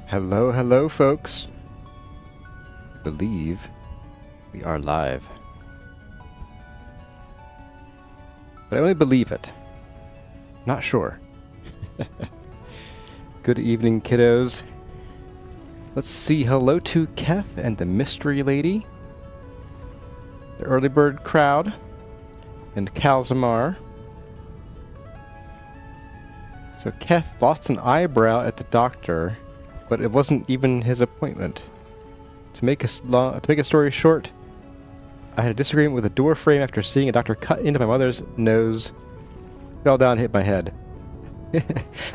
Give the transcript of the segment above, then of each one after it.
Hello, hello, folks. I believe we are live. But I only believe it. Not sure. Good evening, kiddos. Let's see. Hello to Keth and the Mystery Lady, the Early Bird Crowd, and Calzamar. So Keth lost an eyebrow at the doctor, but it wasn't even his appointment. To make a story short, I had a disagreement with a door frame after seeing a doctor cut into my mother's nose, fell down, hit my head.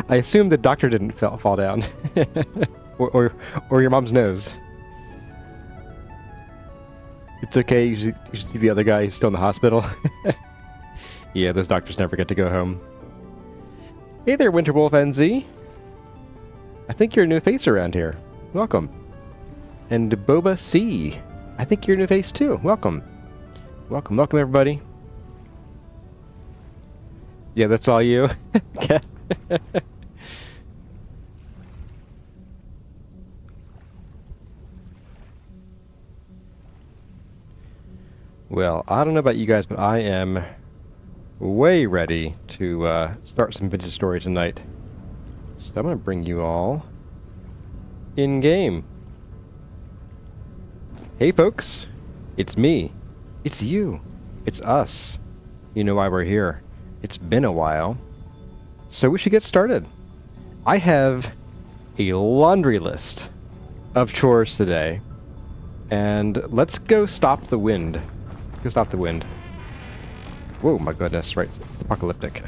I assume the doctor didn't fall down, or your mom's nose. It's okay. You should see the other guy. He's still in the hospital. Yeah, those doctors never get to go home. Hey there, Winterwolf NZ. I think you're a new face around here. Welcome. And Boba C. I think you're a new face too. Welcome. Welcome, everybody. Yeah, that's all you. Okay. Well, I don't know about you guys, but I am way ready to start some vintage story tonight. So I'm going to bring you all in-game. Hey folks, it's me, it's you, it's us. You know why we're here. It's been a while. So we should get started. I have a laundry list of chores today. And let's go stop the wind. Go stop the wind. Whoa, my goodness, right, it's apocalyptic.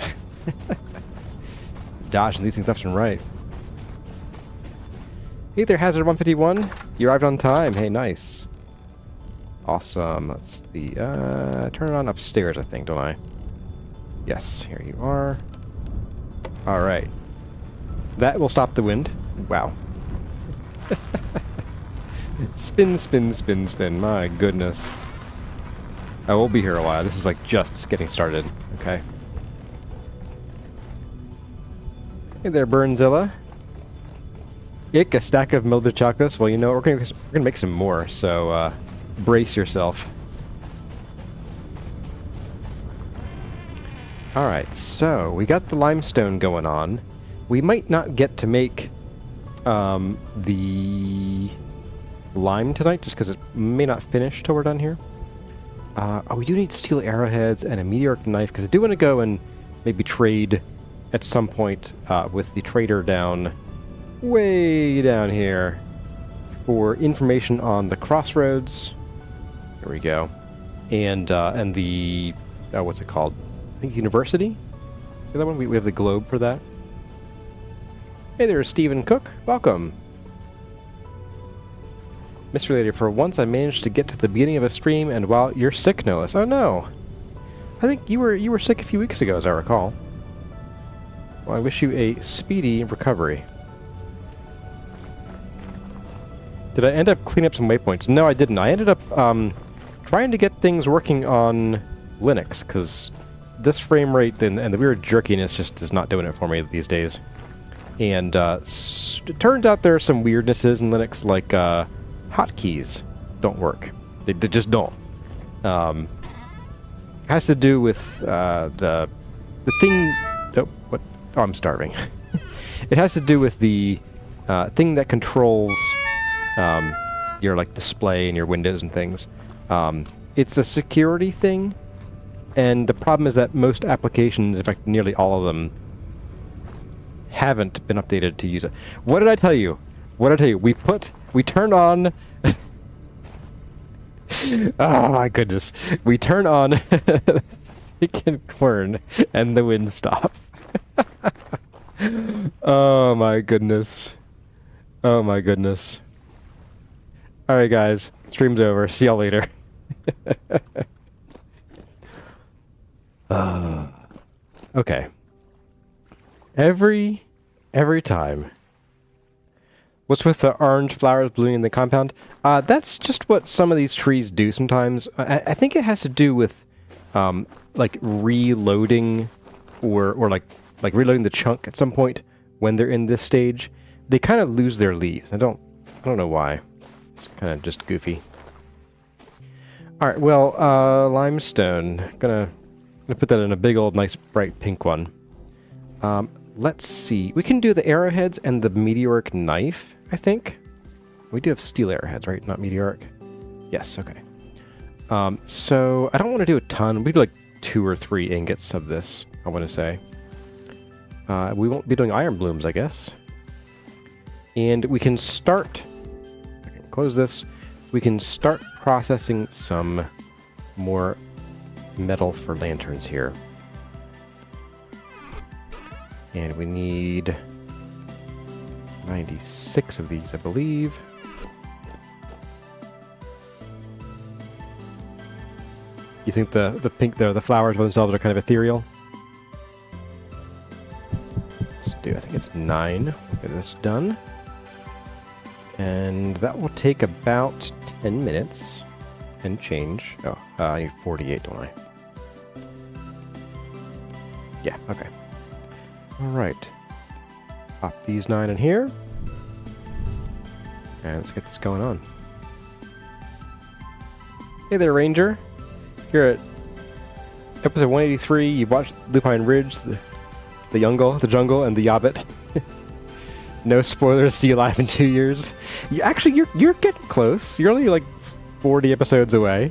Dodging these things left and right. Hey there, Hazard 151. You arrived on time. Hey, nice. Awesome. Let's see. Turn it on upstairs, I think, don't I? Yes, here you are. Alright. That will stop the wind. Wow. Spin, spin, spin, spin. My goodness. I will be here a while. This is like just getting started. Okay. Hey there, Burnzilla. Ick, a stack of melted chocolates. Well, you know, we're gonna make some more, so brace yourself. Alright, so we got the limestone going on. We might not get to make the lime tonight, just because it may not finish till we're done here. Oh, we do need steel arrowheads and a meteoric knife, because I do want to go and maybe trade at some point with the trader down way down here for information on the crossroads. There we go. And the what's it called? I think university? See that one? We have the globe for that. Hey there, Stephen Cook. Welcome. Mr. Lady, for once I managed to get to the beginning of a stream, and while you're sick, Noah. Oh no. I think you were sick a few weeks ago, as I recall. Well, I wish you a speedy recovery. Did I end up cleaning up some waypoints? No, I didn't. I ended up trying to get things working on Linux, because this frame rate and the weird jerkiness just is not doing it for me these days. And it turns out there are some weirdnesses in Linux, like hotkeys don't work. They just don't. It has to do with the thing... Oh, what? Oh, I'm starving. It has to do with the thing that controls your like display and your windows and things. It's a security thing, and the problem is that most applications, in fact nearly all of them, haven't been updated to use it. What did I tell you? What did I tell you? We turn on... Oh my goodness. We turn on chicken corn and the wind stops. Oh my goodness. Oh my goodness. Alright guys, stream's over. See y'all later. Okay. Every time. What's with the orange flowers blooming in the compound? That's just what some of these trees do sometimes. I think it has to do with like reloading or like reloading the chunk at some point when they're in this stage. they kind of lose their leaves. I don't know why. It's kind of just goofy. All right, well, limestone. Gonna put that in a big old nice bright pink one. Let's see. We can do the arrowheads and the meteoric knife, I think. We do have steel arrowheads, right? Not meteoric. Yes, okay. So I don't want to do a ton. We do like 2 or 3 ingots of this, I want to say. We won't be doing iron blooms, I guess. And we can start... I can close this. We can start processing some more metal for lanterns here. And we need 96 of these, I believe. You think the pink there, the flowers by themselves are kind of ethereal? Let's do, I think it's 9. We'll get this done. And that will take about 10 minutes and change. Oh, I need 48, don't I? Yeah, okay. Alright. Pop these 9 in here. And let's get this going on. Hey there, Ranger. Here at episode 183, you watched Lupine Ridge, the jungle, and the Yobbit. No spoilers, see you live in 2 years. You're getting close. You're only like 40 episodes away.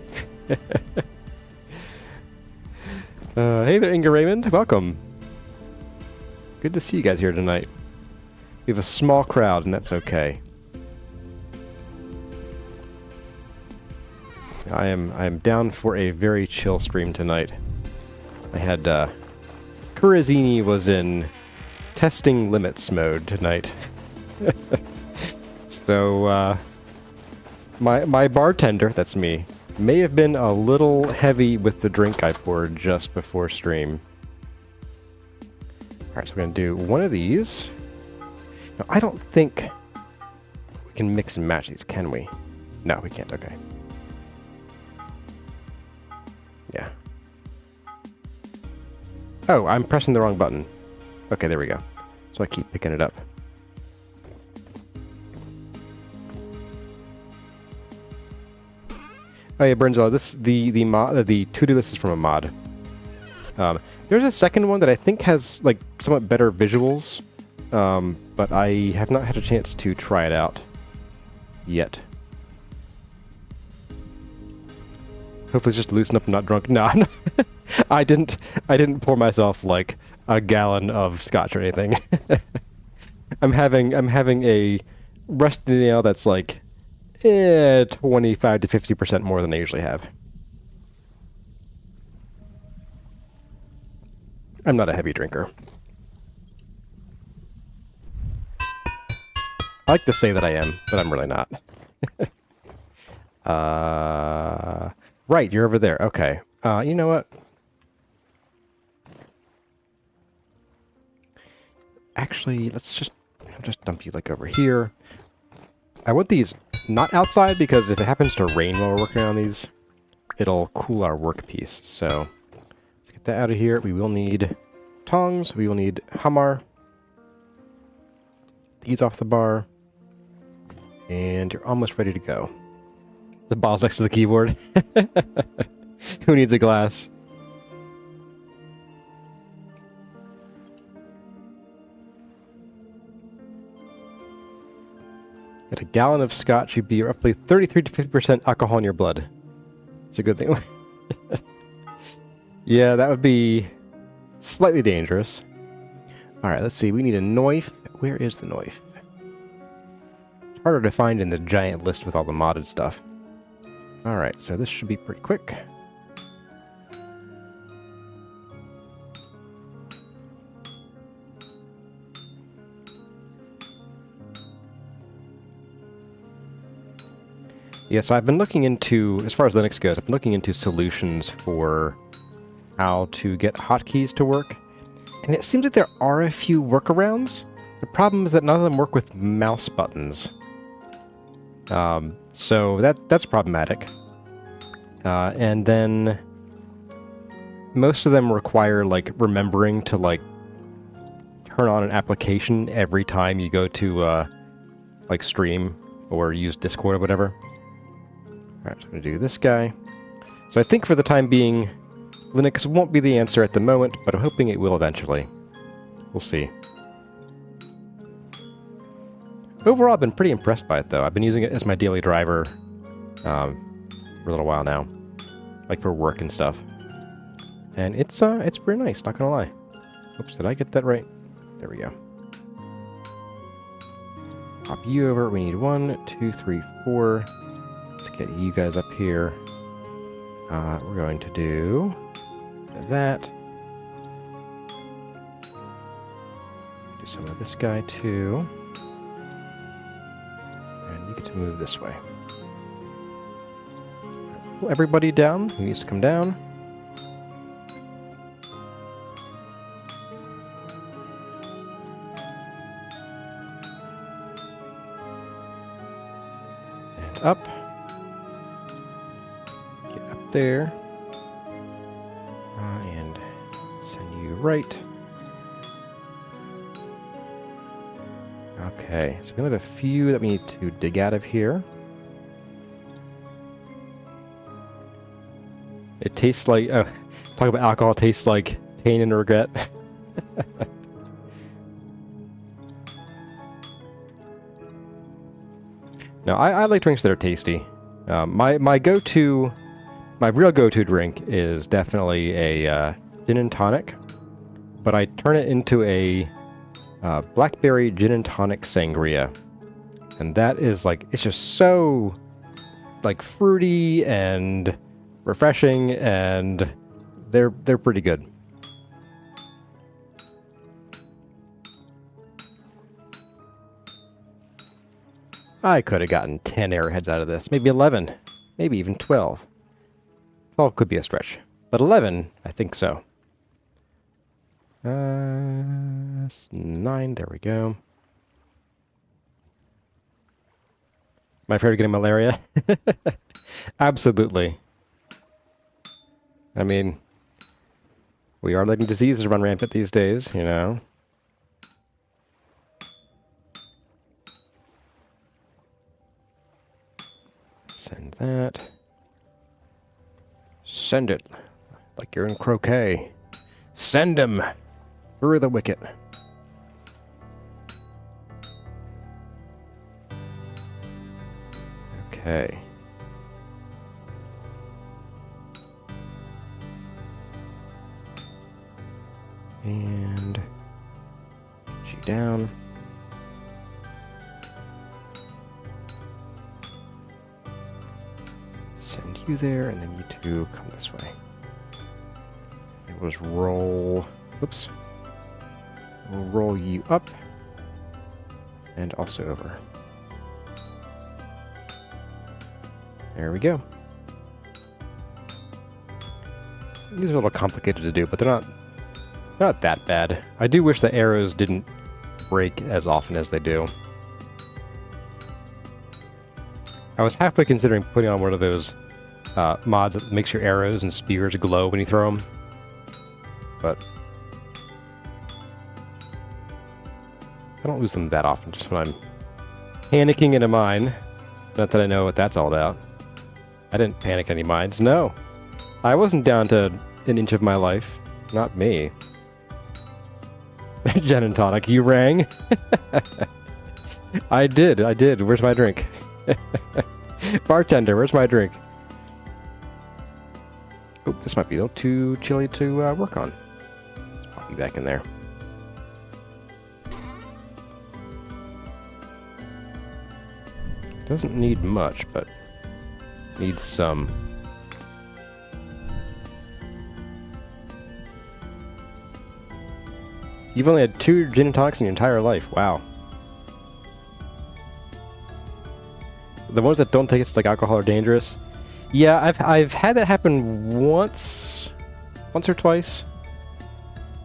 Hey there, Inga Raymond. Welcome. Good to see you guys here tonight. We have a small crowd, and that's okay. I am down for a very chill stream tonight. I had Kurazini was in testing limits mode tonight. So my bartender, that's me, may have been a little heavy with the drink I poured just before stream. Alright, so we're gonna do one of these. Now, I don't think we can mix and match these, can we? No, we can't, okay. Yeah. Oh, I'm pressing the wrong button. Okay, there we go. So I keep picking it up. Oh yeah, Burnzilla, the to-do list is from a mod. There's a second one that I think has like somewhat better visuals, but I have not had a chance to try it out yet. Hopefully it's just loosen up and not drunk. No, I didn't pour myself like a gallon of scotch or anything. I'm having a rusty nail that's like 25 to 50% more than I usually have. I'm not a heavy drinker. I like to say that I am, but I'm really not. Right, you're over there. Okay. You know what? Actually, let's just dump you like over here. I want these not outside because if it happens to rain while we're working on these, it'll cool our workpiece. So let's get that out of here. We will need tongs. We will need hammer. These off the bar. And you're almost ready to go. The ball's next to the keyboard. Who needs a glass? At a gallon of scotch, you'd be roughly 33 to 50% alcohol in your blood. It's a good thing. Yeah, that would be slightly dangerous. Alright, let's see. We need a knife. Where is the knife? It's harder to find in the giant list with all the modded stuff. Alright, so this should be pretty quick. Yeah, so I've been looking into, as far as Linux goes, I've been looking into solutions for how to get hotkeys to work. And it seems that there are a few workarounds. The problem is that none of them work with mouse buttons. So that's problematic. And then most of them require like remembering to like turn on an application every time you go to like stream or use Discord or whatever. Alright, so I'm going to do this guy. So I think for the time being, Linux won't be the answer at the moment, but I'm hoping it will eventually. We'll see. Overall, I've been pretty impressed by it, though. I've been using it as my daily driver for a little while now, like for work and stuff. And it's pretty nice, not gonna lie. Oops, did I get that right? There we go. Pop you over. We need 1, 2, 3, 4. Let's get you guys up here. We're going to do that. Do some of this guy too. And you get to move this way. Pull everybody down who needs to come down. And up. Get up there. And send you right. Okay, so we only have a few that we need to dig out of here. It tastes like, talk about alcohol, tastes like pain and regret. No, I like drinks that are tasty. My real go-to drink is definitely a gin and tonic, but I turn it into a blackberry gin and tonic sangria, and that is like, it's just so like fruity and refreshing, and they're pretty good. I could have gotten 10 arrowheads out of this, maybe 11, maybe even 12. 12 could be a stretch, but 11, I think so. 9, there we go. Am I afraid of getting malaria? Absolutely. I mean, we are letting diseases run rampant these days, you know. Send that. Send it. Like you're in croquet. Send him through the wicket. Okay. And get you down. Send you there, and then you two come this way. It was roll. Whoops. We'll roll you up and also over. There we go. These are a little complicated to do, but they're not that bad. I do wish the arrows didn't break as often as they do. I was halfway considering putting on one of those mods that makes your arrows and spears glow when you throw them, but I don't lose them that often, just when I'm panicking in a mine. Not that I know what that's all about. I didn't panic any mines. No. I wasn't down to an inch of my life. Not me. Gin and tonic, you rang? I did. Where's my drink? Bartender, where's my drink? Oh, this might be a little too chilly to work on. Let's pop you back in there. Doesn't need much, but needs some. You've only had 2 gin and tonics in your entire life. Wow. The ones that don't taste like alcohol are dangerous. Yeah, I've had that happen once or twice.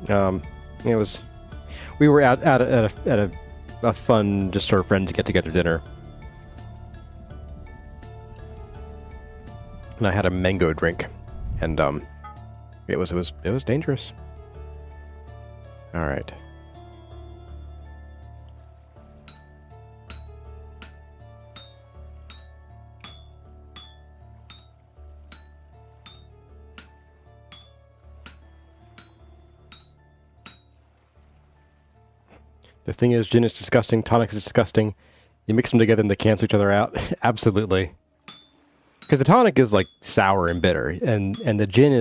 It was, we were out at a fun, just sort of friends get together dinner. And I had a mango drink, and it was dangerous. All right. The thing is, gin is disgusting, tonic is disgusting. You mix them together and they cancel each other out. Absolutely. Because the tonic is like sour and bitter, and the gin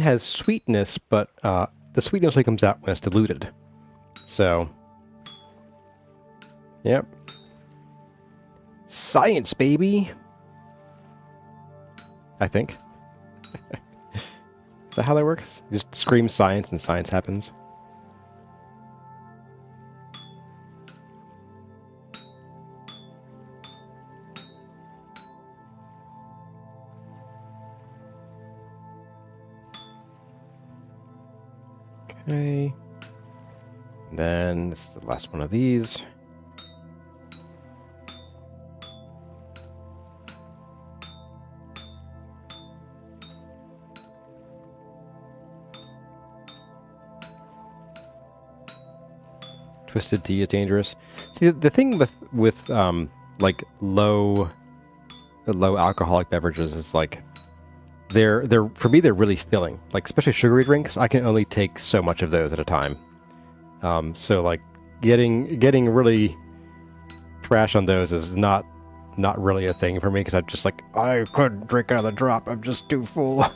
has sweetness, but the sweetness only comes out when it's diluted. So, yep. Science, baby! I think. Is that how that works? You just scream science and science happens? Okay. And then this is the last one of these. Twisted tea is dangerous. See, the thing with like low alcoholic beverages is like they're for me they're really filling. Like especially sugary drinks, I can only take so much of those at a time. So like getting really trash on those is not really a thing for me because I'm just like I couldn't drink another drop. I'm just too full.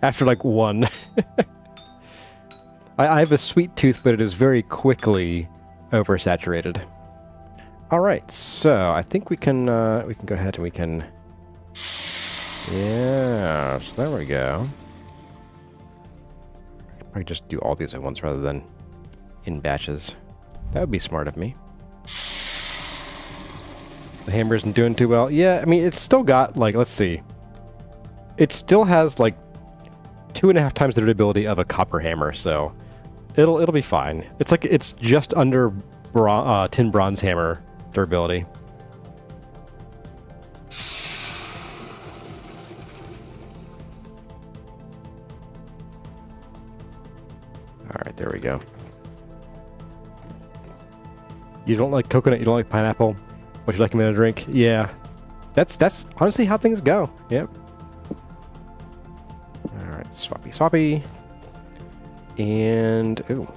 After like one. I have a sweet tooth, but it is very quickly oversaturated. All right, so I think we can go ahead and we can. Yeah, so there we go. Probably just do all these at once rather than in batches. That would be smart of me. The hammer isn't doing too well. Yeah, I mean it's still got like let's see. It still has like 2.5 times the durability of a copper hammer, so. It'll be fine. It's like it's just under tin bronze hammer durability. All right, there we go. You don't like coconut, you don't like pineapple. What you like in a drink? Yeah, that's honestly how things go. Yep. All right, swappy. And, ooh.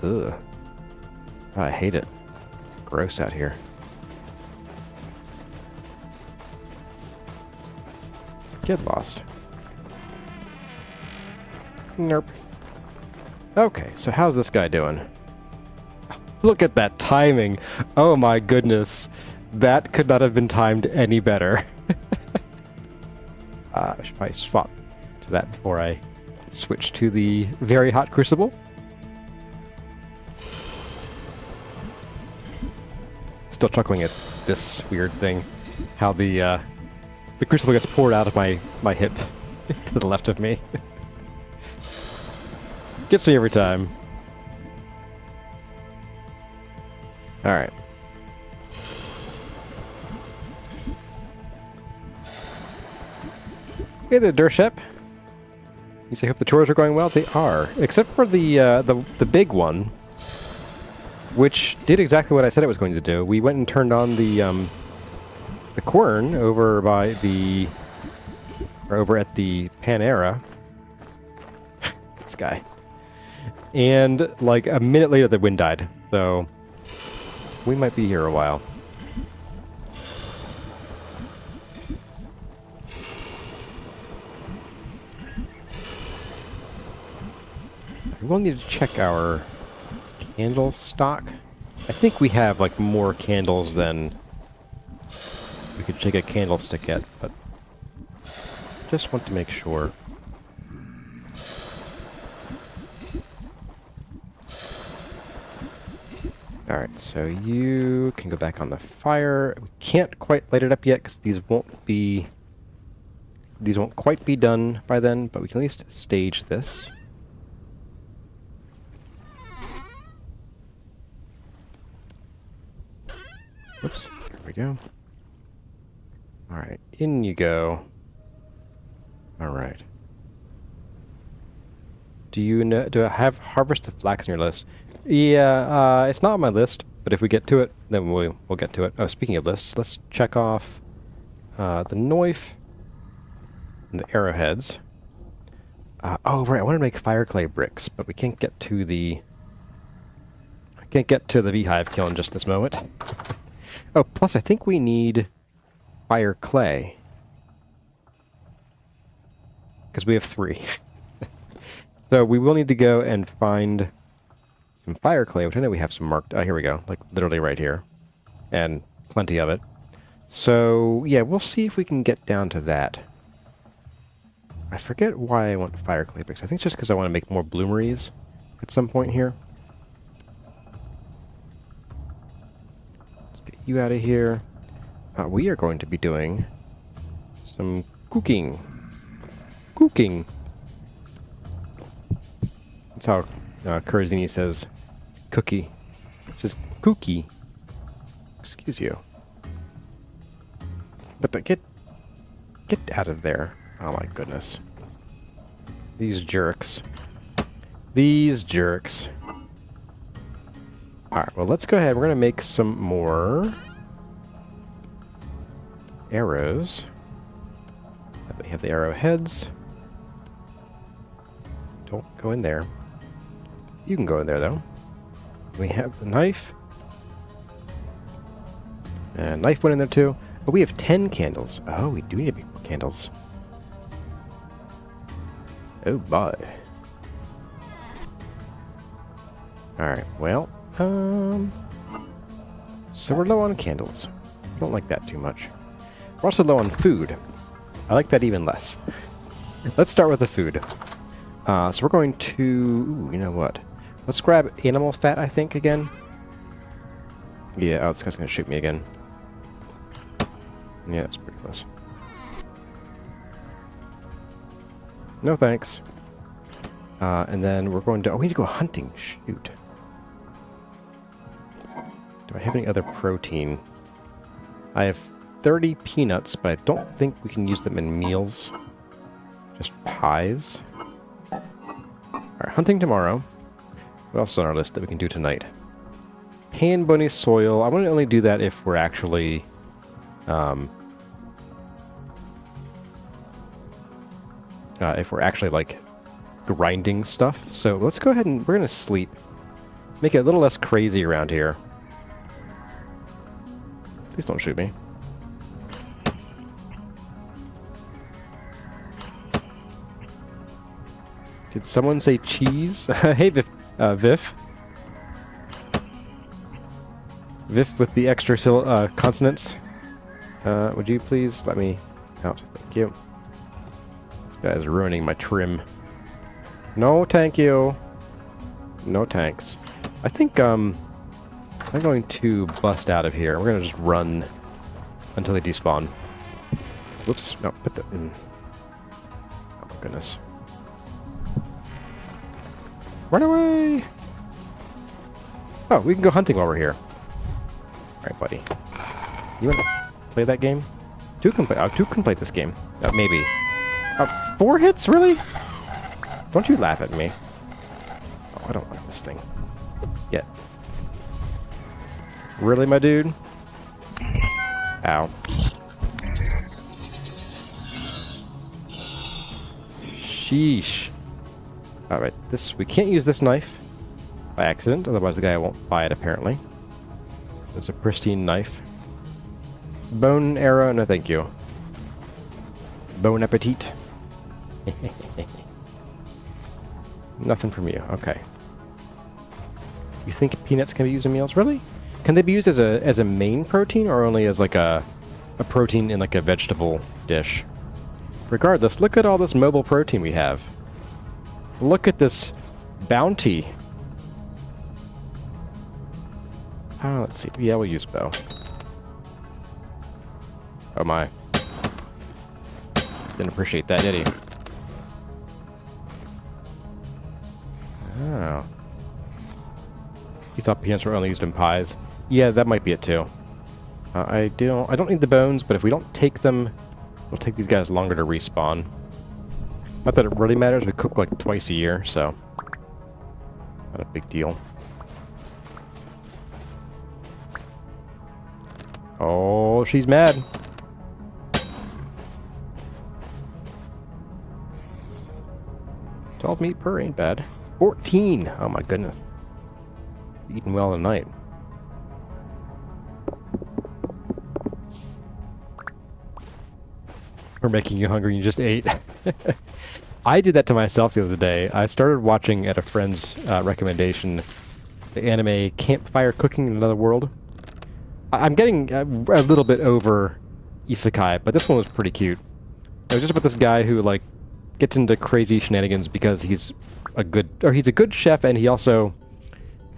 Ugh. Oh, I hate it. Gross out here. Get lost. Nope. Okay, so how's this guy doing? Look at that timing. Oh my goodness. That could not have been timed any better. I should probably swap to that before I switch to the very hot crucible. Still chuckling at this weird thing. How the crucible gets poured out of my hip to the left of me. Gets me every time. Alright. Hey there, Dershep. You say, hope the chores are going well? They are. Except for the big one, which did exactly what I said it was going to do. We went and turned on the quern over by over at the Panera. This guy. And like a minute later the wind died. So we might be here a while. We'll need to check our candle stock. I think we have like more candles than we could shake a candlestick at, but just want to make sure. Alright, so you can go back on the fire. We can't quite light it up yet because these won't quite be done by then, but we can at least stage this. Whoops, there we go. Alright, in you go. Alright. Do I have Harvest of Flax on your list? Yeah, it's not on my list, but if we get to it, then we'll get to it. Oh, speaking of lists, let's check off the knife and the arrowheads. Oh, right, I want to make fire clay bricks, but we can't get to the Can't get to the beehive kiln just this moment. Oh, plus I think we need fire clay. Because we have 3. So we will need to go and find some fire clay, which I know we have some marked. Oh, here we go. Like, literally right here. And plenty of it. So, yeah, we'll see if we can get down to that. I forget why I want fire clay bricks. I think it's just because I want to make more bloomeries at some point here. Let's get you out of here. We are going to be doing some cooking. Cooking. That's how Curzini says cookie, which is kooky. Excuse you. But get out of there. Oh my goodness. These jerks. These jerks. Alright, well let's go ahead. We're going to make some more arrows. We have the arrowheads. Don't go in there. You can go in there, though. We have the knife. And knife went in there, too. But we have 10 candles. Oh, we do need candles. Oh, boy. Alright, well, so we're low on candles. I don't like that too much. We're also low on food. I like that even less. Let's start with the food. So we're going to... Ooh, you know what? Let's grab animal fat, I think, again. Yeah, oh, this guy's going to shoot me again. Yeah, that's pretty close. No thanks. And then we're going to... Oh, we need to go hunting. Shoot. Do I have any other protein? I have 30 peanuts, but I don't think we can use them in meals. Just pies. Alright, hunting tomorrow. What else is on our list that we can do tonight? Pan bony soil. I want to only do that if we're actually... like, grinding stuff. So let's go ahead and... We're going to sleep. Make it a little less crazy around here. Please don't shoot me. Did someone say cheese? Hey, Viff. Viff with the extra consonants. Would you please let me out? Thank you. This guy is ruining my trim. No, thank you. No thanks. I think, I'm going to bust out of here. We're going to just run until they despawn. Whoops. No, put the... Oh, my goodness. Run away! Oh, we can go hunting while we're here. Alright, buddy. You want to play that game? Two can play this game. Maybe. 4 hits? Really? Don't you laugh at me. Oh, I don't want this thing. Yet. Really, my dude? Ow. Sheesh. Alright, we can't use this knife by accident, otherwise the guy won't buy it, apparently. It's a pristine knife. Bone arrow? No, thank you. Bon appetit. Nothing from you. Okay. You think peanuts can be used in meals? Really? Can they be used as a main protein, or only as like a protein in like a vegetable dish? Regardless, look at all this mobile protein we have. Look at this bounty. Let's see. Yeah, we'll use bow. Oh my. Didn't appreciate that, did he? Oh. You thought peanuts were only used in pies? Yeah, that might be it too. I don't need the bones, but if we don't take them, it'll take these guys longer to respawn. Not that it really matters, we cook like twice a year, so not a big deal. Oh, she's mad. 12 meat per ain't bad. 14! Oh my goodness. Eating well tonight. We're making you hungry, you just ate. I did that to myself the other day. I started watching at a friend's recommendation the anime Campfire Cooking in Another World. I'm getting a little bit over isekai, but this one was pretty cute. It was just about this guy who, like, gets into crazy shenanigans because he's a good chef, and he also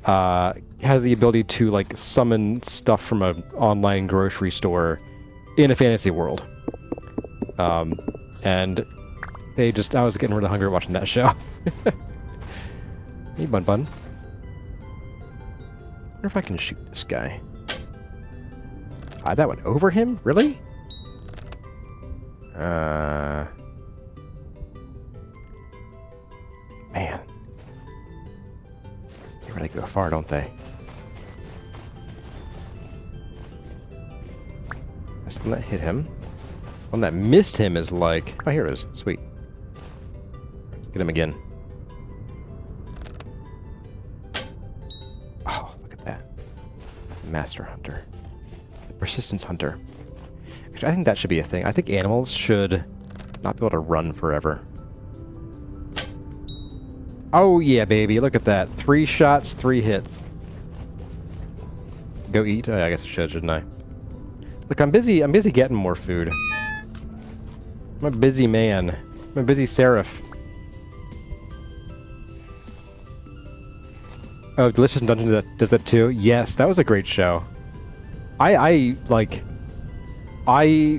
has the ability to, like, summon stuff from an online grocery store in a fantasy world. And I was getting really hungry watching that show. Hey, Bun Bun. I wonder if I can shoot this guy. That went over him? Really? Man. They really go far, don't they? That's the one that hit him. One that missed him is like... Oh, here it is. Sweet. Let's get him again. Oh, look at that. Master Hunter. The Persistence Hunter. Actually, I think that should be a thing. I think animals should not be able to run forever. Oh, yeah, baby. Look at that. 3 shots, 3 hits. Go eat? Oh, yeah, I guess I should, shouldn't I? Look, I'm busy getting more food. I'm a busy man. I'm a busy seraph. Oh, Delicious Dungeon does that too? Yes, that was a great show. I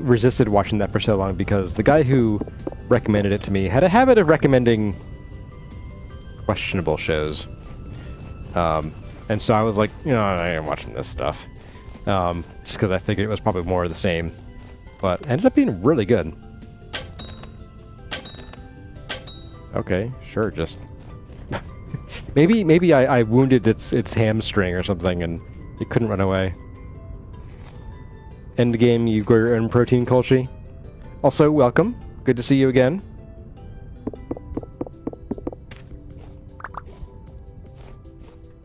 resisted watching that for so long because the guy who recommended it to me had a habit of recommending questionable shows. And so I was like, you know, I ain't watching this stuff. Just because I figured it was probably more of the same. But it ended up being really good. Okay, sure, just... maybe I wounded its hamstring or something and it couldn't run away. End game, you grow your own protein, Kolshi. Also, welcome. Good to see you again.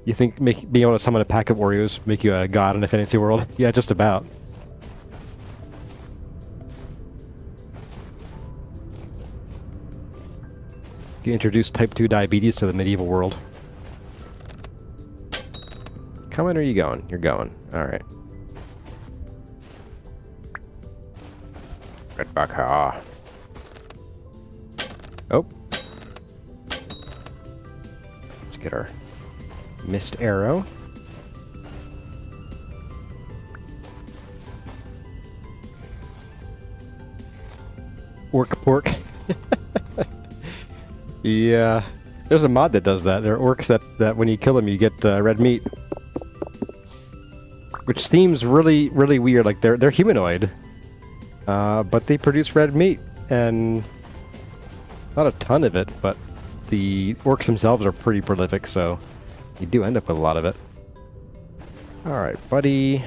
You think being able to summon a pack of Oreos make you a god in a fantasy world? Yeah, just about. You introduce type 2 diabetes to the medieval world. Coming or are you going? You're going. Alright. Get back here. Oh. Let's get our mist arrow. Orc pork. Yeah, there's a mod that does that. There are orcs that when you kill them, you get red meat, which seems really weird. Like they're humanoid, but they produce red meat, and not a ton of it. But the orcs themselves are pretty prolific, so you do end up with a lot of it. All right, buddy.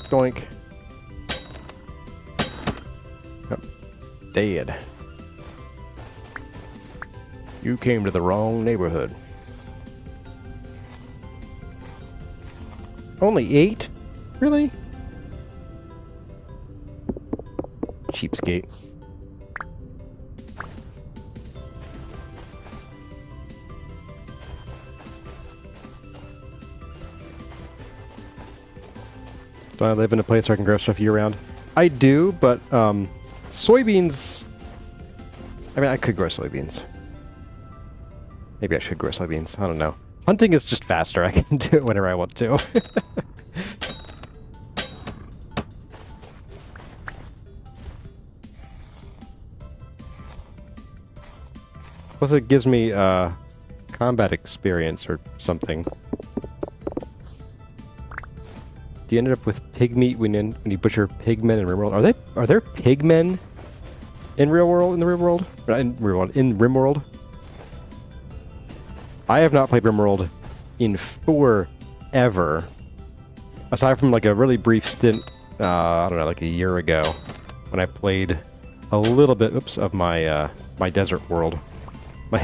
Doink. Oh, dead. You came to the wrong neighborhood. Only 8? Really? Cheapskate. Do I live in a place where I can grow stuff year-round? I do, but soybeans... I mean, I could grow soybeans. Maybe I should grow soybeans. I don't know. Hunting is just faster. I can do it whenever I want to. Plus it gives me combat experience or something. Do you end up with pig meat when you butcher pigmen in RimWorld? Are there pigmen in real world? In the real world? Not in real world. In RimWorld? I have not played RimWorld in forever. Aside from like a really brief stint, I don't know, like a year ago, when I played a little bit, of my my desert world,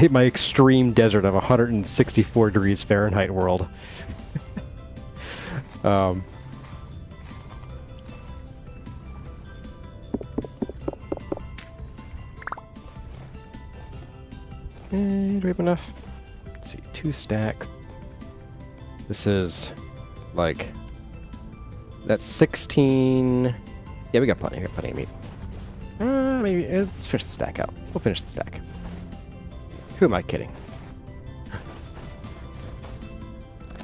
My extreme desert of 164 degrees Fahrenheit world. Do we have enough? Let's see, 2 stacks. This is like, that's 16. Yeah, we got plenty of meat. Maybe let's finish the stack out. We'll finish the stack. Who am I kidding?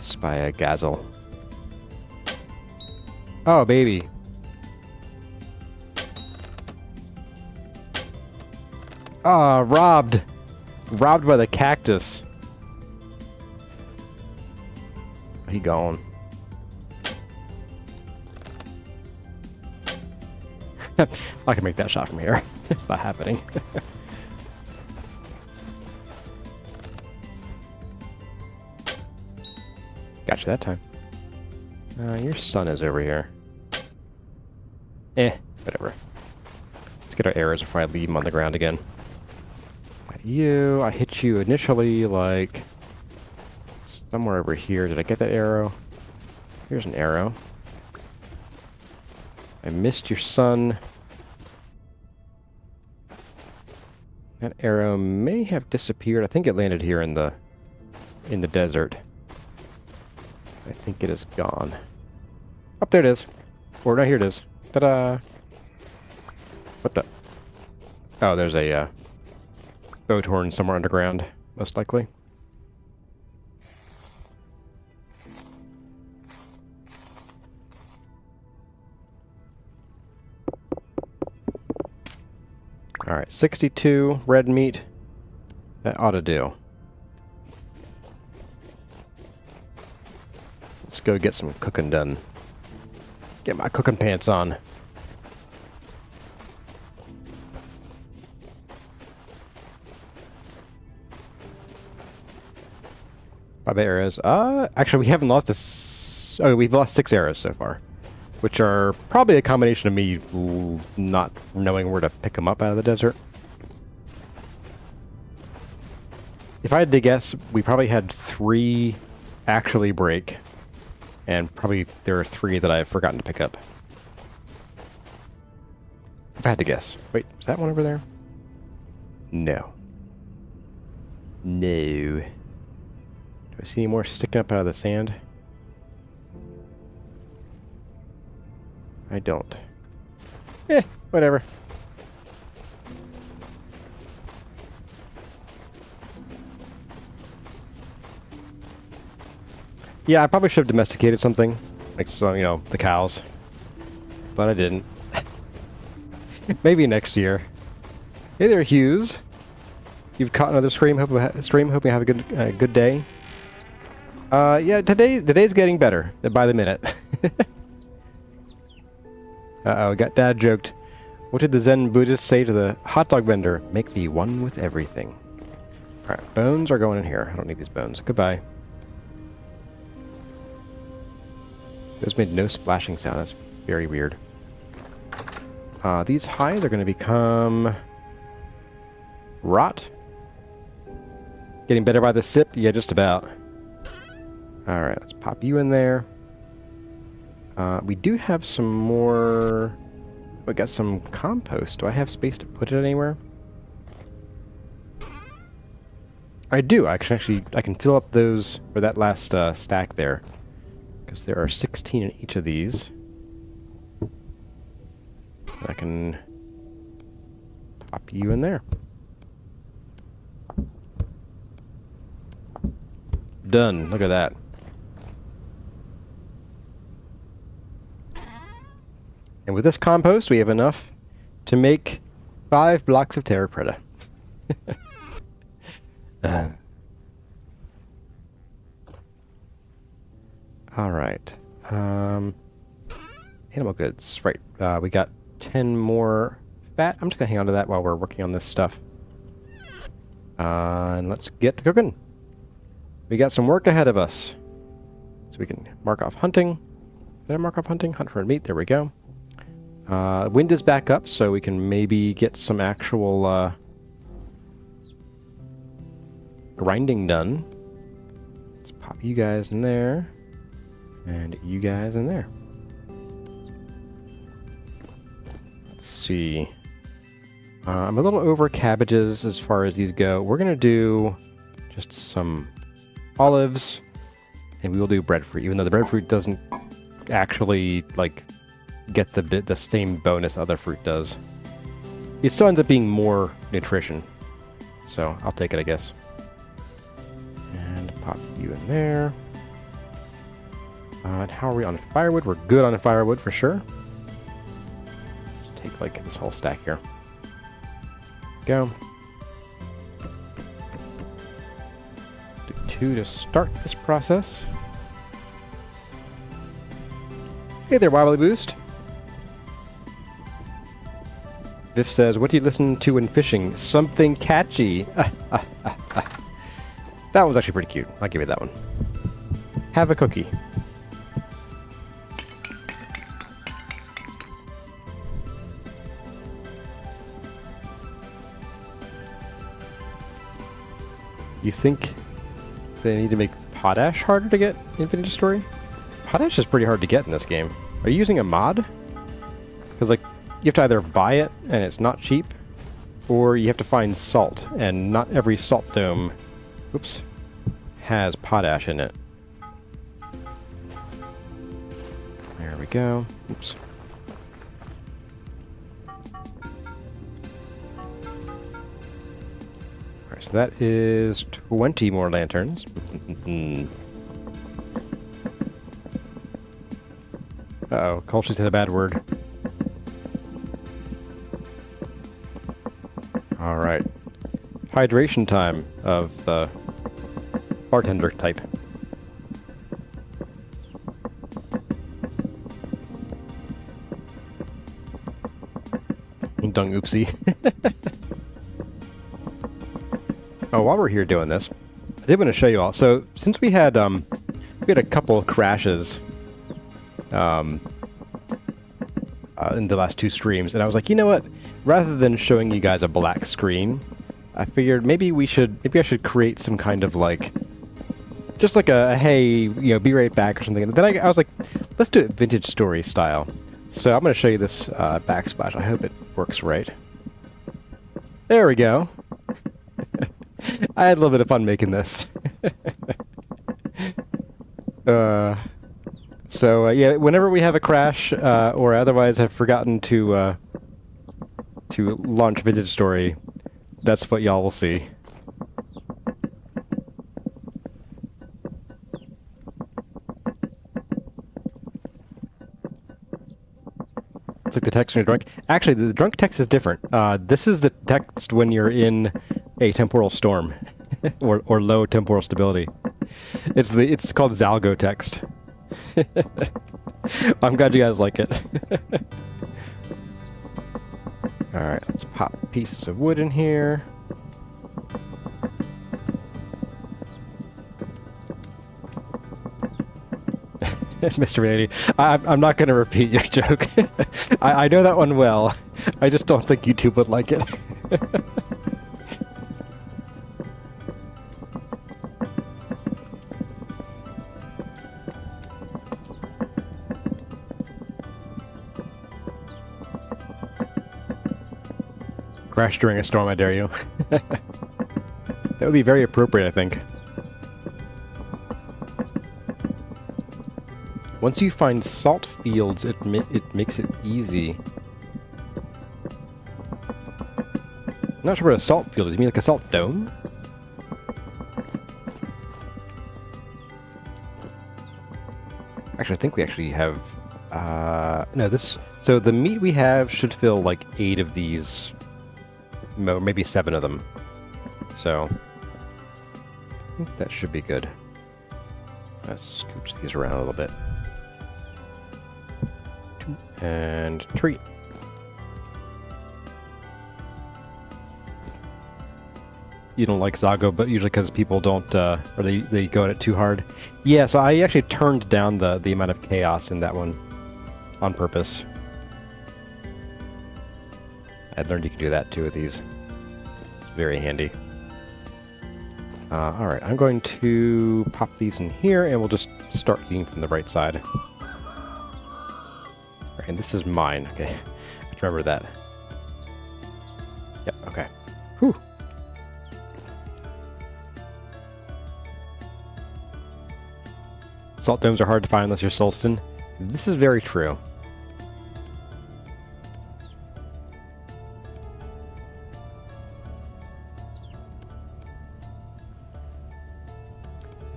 Spy a gazelle. Oh, baby. Ah, robbed. Robbed by the cactus. He gone. I can make that shot from here. It's not happening. Gotcha that time. Your son is over here. Whatever. Let's get our arrows before I leave them on the ground again. I hit you initially, like, somewhere over here. Did I get that arrow? Here's an arrow. I missed your son. That arrow may have disappeared. I think it landed here in the desert. I think it is gone. Oh, there it is. Or no, here it is. Ta-da! What the? Oh, there's a boat horn somewhere underground, most likely. Alright, 62 red meat. That ought to do. Let's go get some cooking done. Get my cooking pants on. 5 arrows. Actually, we haven't lost this. Oh, we've lost 6 arrows so far, which are probably a combination of me not knowing where to pick them up out of the desert. If I had to guess, we probably had 3 actually break, and probably there are 3 that I've forgotten to pick up. If I had to guess. Wait, is that one over there? No. No. Do I see any more sticking up out of the sand? I don't. Whatever. Yeah, I probably should have domesticated something. Like some, you know, the cows. But I didn't. Maybe next year. Hey there, Hughes. You've caught another stream. Hope you have a good day. Yeah, the day's getting better by the minute. Uh-oh, got dad joked. What did the Zen Buddhist say to the hot dog vendor? Make me one with everything. Alright, bones are going in here. I don't need these bones. Goodbye. Those made no splashing sound. That's very weird. These hides are going to become rot. Getting better by the sip? Yeah, just about. Alright, let's pop you in there. We do have some more... We got some compost. Do I have space to put it anywhere? I do. I can fill up those, or that last stack there. Because there are 16 in each of these. I can pop you in there. Done. Look at that. And with this compost, we have enough to make 5 blocks of terra preta. All right. Animal goods. Right. We got 10 more fat. I'm just going to hang on to that while we're working on this stuff. And let's get to cooking. We got some work ahead of us. So we can mark off hunting. Did I mark off hunting? Hunt for meat. There we go. Wind is back up, so we can maybe get some actual grinding done. Let's pop you guys in there. And you guys in there. Let's see. I'm a little over cabbages as far as these go. We're going to do just some olives. And we will do breadfruit, even though the breadfruit doesn't actually, like, get the same bonus other fruit does. It still ends up being more nutrition. So, I'll take it, I guess. And pop you in there. And how are we on firewood? We're good on firewood for sure. Just take, like, this whole stack here. Go. Do 2 to start this process. Hey there, Wobbly Boost. Biff says, what do you listen to when fishing? Something catchy. That was actually pretty cute. I'll give you that one. Have a cookie. You think they need to make potash harder to get Infinity Story? Potash is pretty hard to get in this game. Are you using a mod? Because, like, you have to either buy it, and it's not cheap, or you have to find salt, and not every salt dome, oops, has potash in it. There we go. Oops. Alright, so that is 20 more lanterns. Uh-oh, Colchie said a bad word. Alright. Hydration time of the bartender type. Dung oopsie. Oh, while we're here doing this, I did want to show you all. So, since we had a couple of crashes in the last 2 streams, and I was like, you know what? Rather than showing you guys a black screen, I figured maybe I should create some kind of, like, just like a hey, you know, be right back or something. And then I was like, let's do it vintage story style. So I'm going to show you this backsplash. I hope it works right. There we go. I had a little bit of fun making this. Yeah, whenever we have a crash or otherwise have forgotten to launch Vintage Story, that's what y'all will see. It's like the text when you're drunk. Actually, the drunk text is different. This is the text when you're in a temporal storm or low temporal stability. It's called Zalgo text. I'm glad you guys like it. Alright, let's pop pieces of wood in here. Mr. Reality, I'm not going to repeat your joke. I know that one well. I just don't think YouTube would like it. Crash during a storm, I dare you. That would be very appropriate, I think. Once you find salt fields, it makes it easy. I'm not sure what a salt field is. You mean like a salt dome? Actually, I think we actually have... no, this... So the meat we have should fill like 8 of these... maybe 7 of them. So... I think that should be good. Let's scooch these around a little bit. And treat. You don't like Zago, but usually because people don't, or they go at it too hard. Yeah, so I actually turned down the amount of chaos in that one on purpose. I learned you can do that too with these. It's very handy. Alright, I'm going to pop these in here, and we'll just start eating from the right side. Right, and this is mine, okay. Remember that. Yep, okay. Whew. Salt domes are hard to find unless you're Solston. This is very true.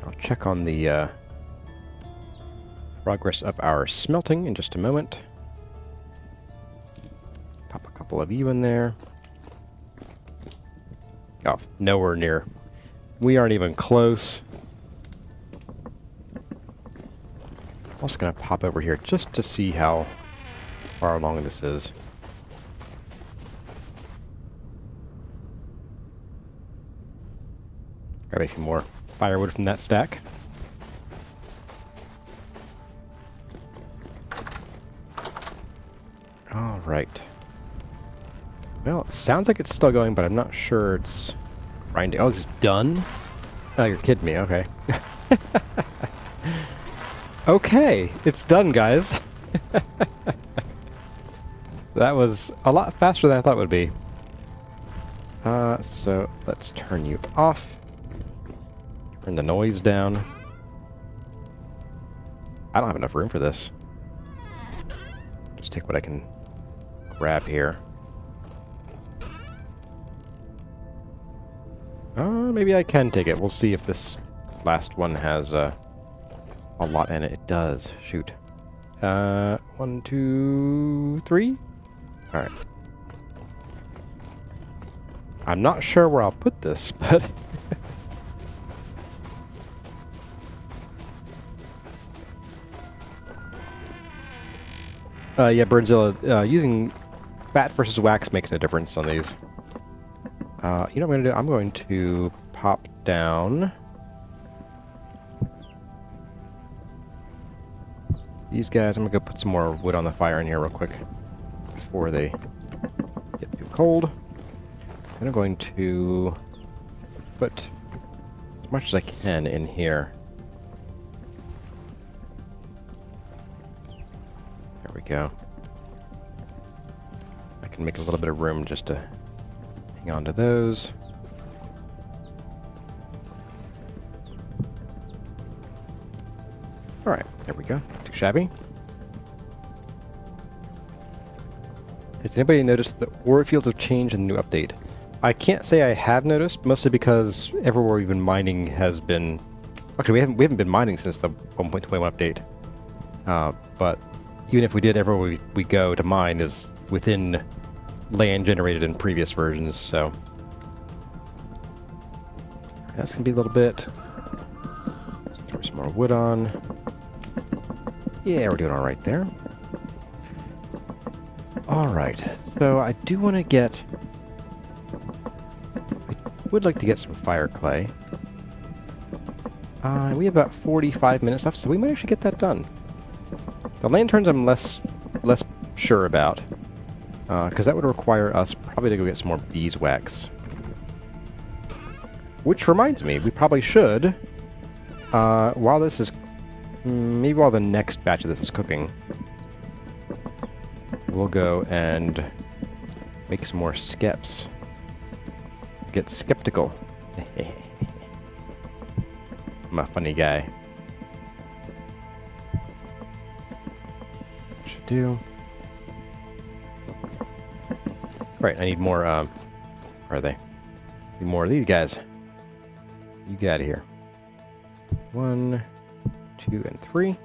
I'll check on the progress of our smelting in just a moment. Pop a couple of you in there. Oh, nowhere near. We aren't even close. I'm also going to pop over here just to see how far along this is. Grab a few more firewood from that stack. Alright. Well, it sounds like it's still going, but I'm not sure it's grinding. Oh, it's done? Oh, you're kidding me. Okay. Okay, it's done, guys. That was a lot faster than I thought it would be. So let's turn you off. Turn the noise down. I don't have enough room for this. Just take what I can grab here. Maybe I can take it. We'll see if this last one has a lot in it. It does. Shoot. 1, 2, 3. All right. I'm not sure where I'll put this, but yeah, Birdzilla, using fat versus wax makes a difference on these. You know what I'm going to do? I'm going to pop down these guys. I'm going to go put some more wood on the fire in here real quick before they get too cold. And I'm going to put as much as I can in here. There we go. I can make a little bit of room just to hang on to those. Alright, there we go. Not too shabby. Has anybody noticed that ore fields have changed in the new update? I can't say I have noticed, mostly because everywhere we've been mining has been... Actually, we haven't been mining since the 1.21 update. But even if we did, everywhere we go to mine is within land generated in previous versions, so... That's going to be a little bit. Let's throw some more wood on. Yeah, we're doing alright there. Alright, so I do want to get... I would like to get some fire clay. We have about 45 minutes left, so we might actually get that done. The lanterns I'm less sure about, because that would require us probably to go get some more beeswax. Which reminds me, we probably should, while this is... maybe while the next batch of this is cooking, we'll go and make some more skeps. Get skeptical. I'm a funny guy. Should do. Right, I need more, where are they? Need more of these guys. You get out of here. 1, 2, and 3.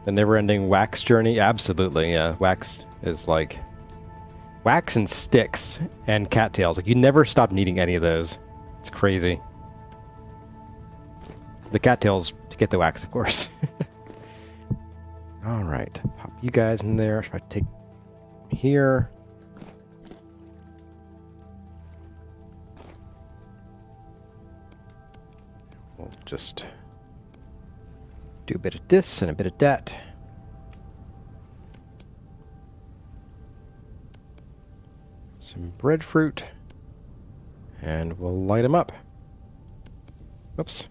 The never-ending wax journey? Absolutely, yeah. Wax is like... wax and sticks and cattails. Like, you never stop needing any of those. It's crazy. The cattails to get the wax, of course. Alright. Pop you guys in there. Try to take here. We'll just do a bit of this and a bit of that. Some breadfruit. And we'll light them up. Oops.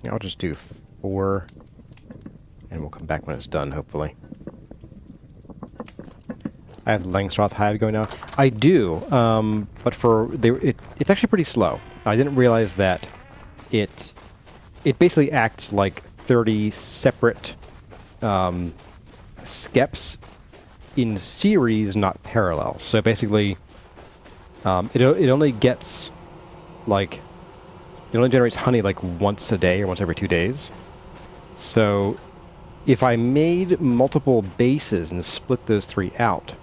Yeah, I'll just do 4, and we'll come back when it's done, hopefully. I have the Langstroth hive going now. I do, but it's actually pretty slow. I didn't realize that it basically acts like 30 separate skeps in series, not parallel. So basically, it only gets like it only generates honey like once a day or once every 2 days. So if I made multiple bases and split those 3 out,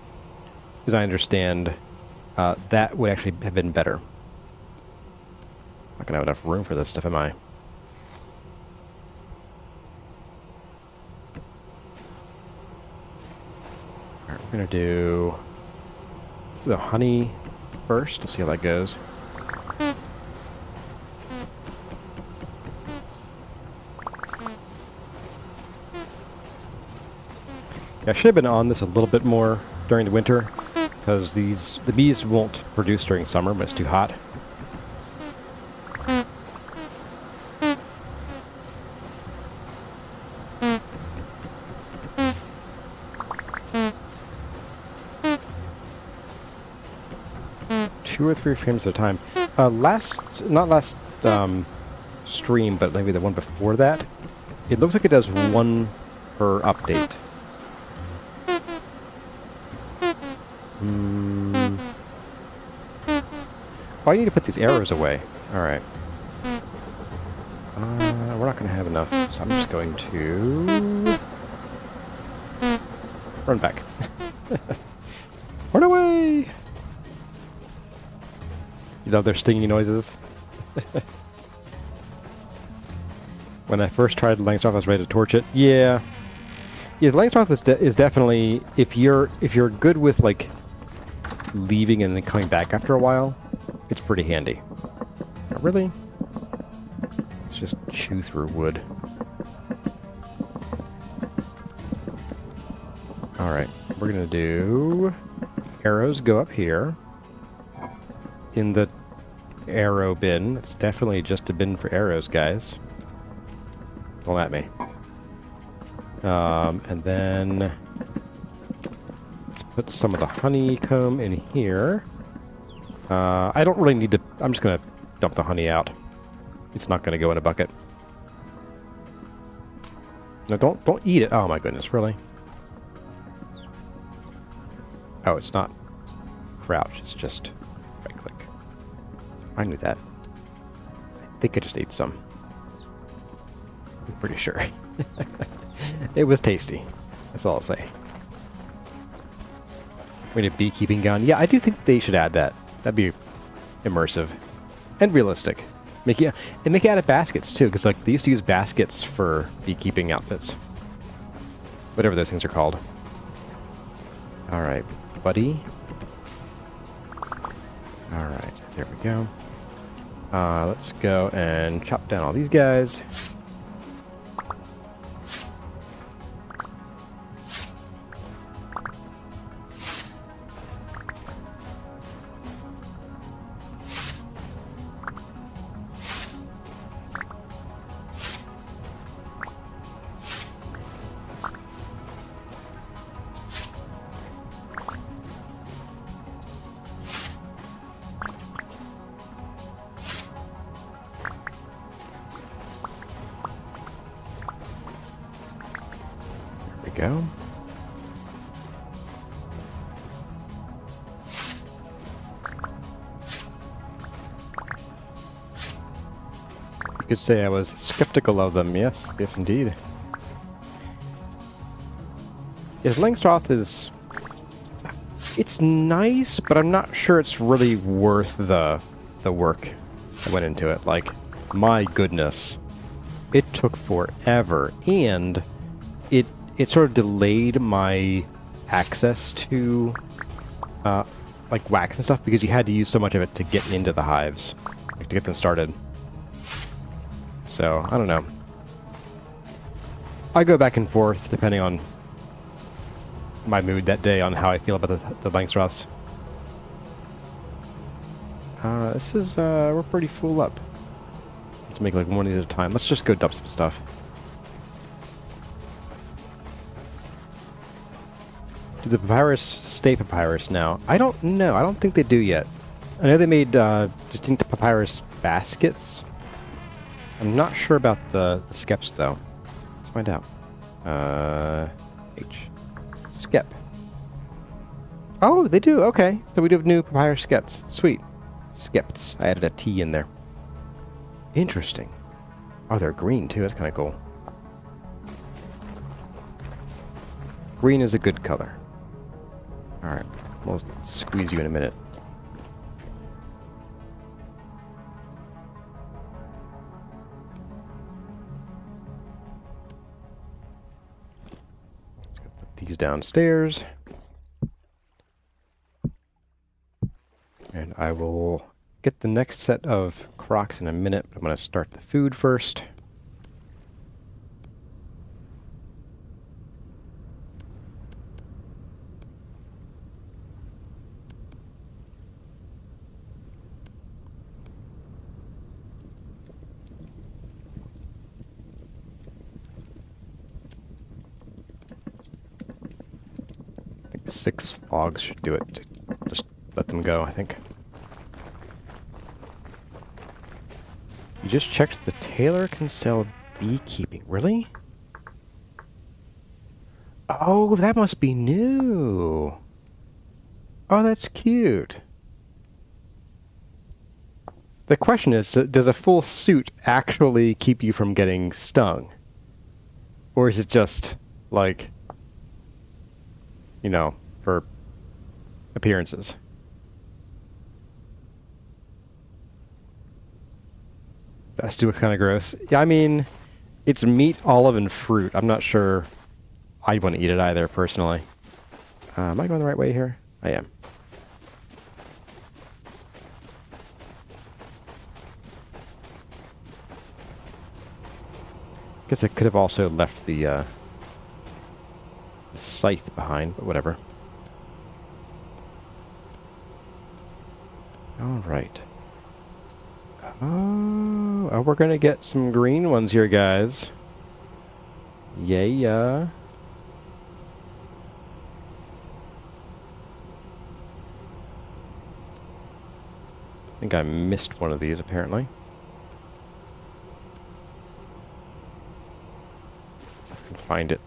as I understand, that would actually have been better. Not gonna have enough room for this stuff, am I? Alright, we're gonna do the honey first. Let's see how that goes. I should have been on this a little bit more during the winter, because the bees won't produce during summer when it's too hot. Two or 3 frames at a time. Not last stream, but maybe the one before that, it looks like it does 1 per update. Oh, I need to put these arrows away. Alright. We're not going to have enough, so I'm just going to run back. Run away! You love their stinging noises? When I first tried the Langstroth, I was ready to torch it. Yeah. Yeah, the Langstroth is definitely, if you're good with like leaving and then coming back after a while, it's pretty handy. Not really. Let's just chew through wood. Alright, we're gonna do arrows go up here. In the arrow bin. It's definitely just a bin for arrows, guys. Don't at me. And then let's put some of the honeycomb in here. I don't really need to... I'm just going to dump the honey out. It's not going to go in a bucket. No, don't eat it. Oh my goodness, really? Oh, it's not crouch. It's just right click. I knew that. I think I just ate some. I'm pretty sure. It was tasty. That's all I'll say. We need a beekeeping gun. Yeah, I do think they should add that. That'd be immersive and realistic. Make it out of baskets too, because like they used to use baskets for beekeeping outfits. Whatever those things are called. All right, buddy. All right, there we go. Let's go and chop down all these guys. Go. You could say I was skeptical of them, yes. Yes, indeed. Yes, Langstroth is... It's nice, but I'm not sure it's really worth the work that went into it. Like, my goodness. It took forever, and it sort of delayed my access to like wax and stuff, because you had to use so much of it to get into the hives, like to get them started. So, I don't know. I go back and forth depending on my mood that day on how I feel about the Langstroths. This is, we're pretty full up. Let's make like one of these at a time. Let's just go dump some stuff. Do the papyrus stay papyrus now? I don't know. I don't think they do yet. I know they made distinct papyrus baskets. I'm not sure about the skeps though. Let's find out. Skep. Oh, they do. Okay. So we do have new papyrus skeps. Sweet. Skeps. I added a T in there. Interesting. Oh, they're green too. That's kind of cool. Green is a good color. Alright. We'll squeeze you in a minute. Let's go put these downstairs. And I will get the next set of crocs in a minute, but I'm going to start the food first. I think 6 logs should do it. Just let them go, I think. You just checked the tailor can sell beekeeping. Really? Oh, that must be new. Oh, that's cute. The question is, does a full suit actually keep you from getting stung? Or is it just, like, you know, for appearances? That stew looks kind of gross. Yeah, I mean, it's meat, olive, and fruit. I'm not sure I'd want to eat it either, personally. Am I going the right way here? I am. Guess I could have also left the scythe behind, but whatever. All right. Oh, we're gonna get some green ones here, guys. Yeah. I think I missed one of these, apparently. See if I can find it.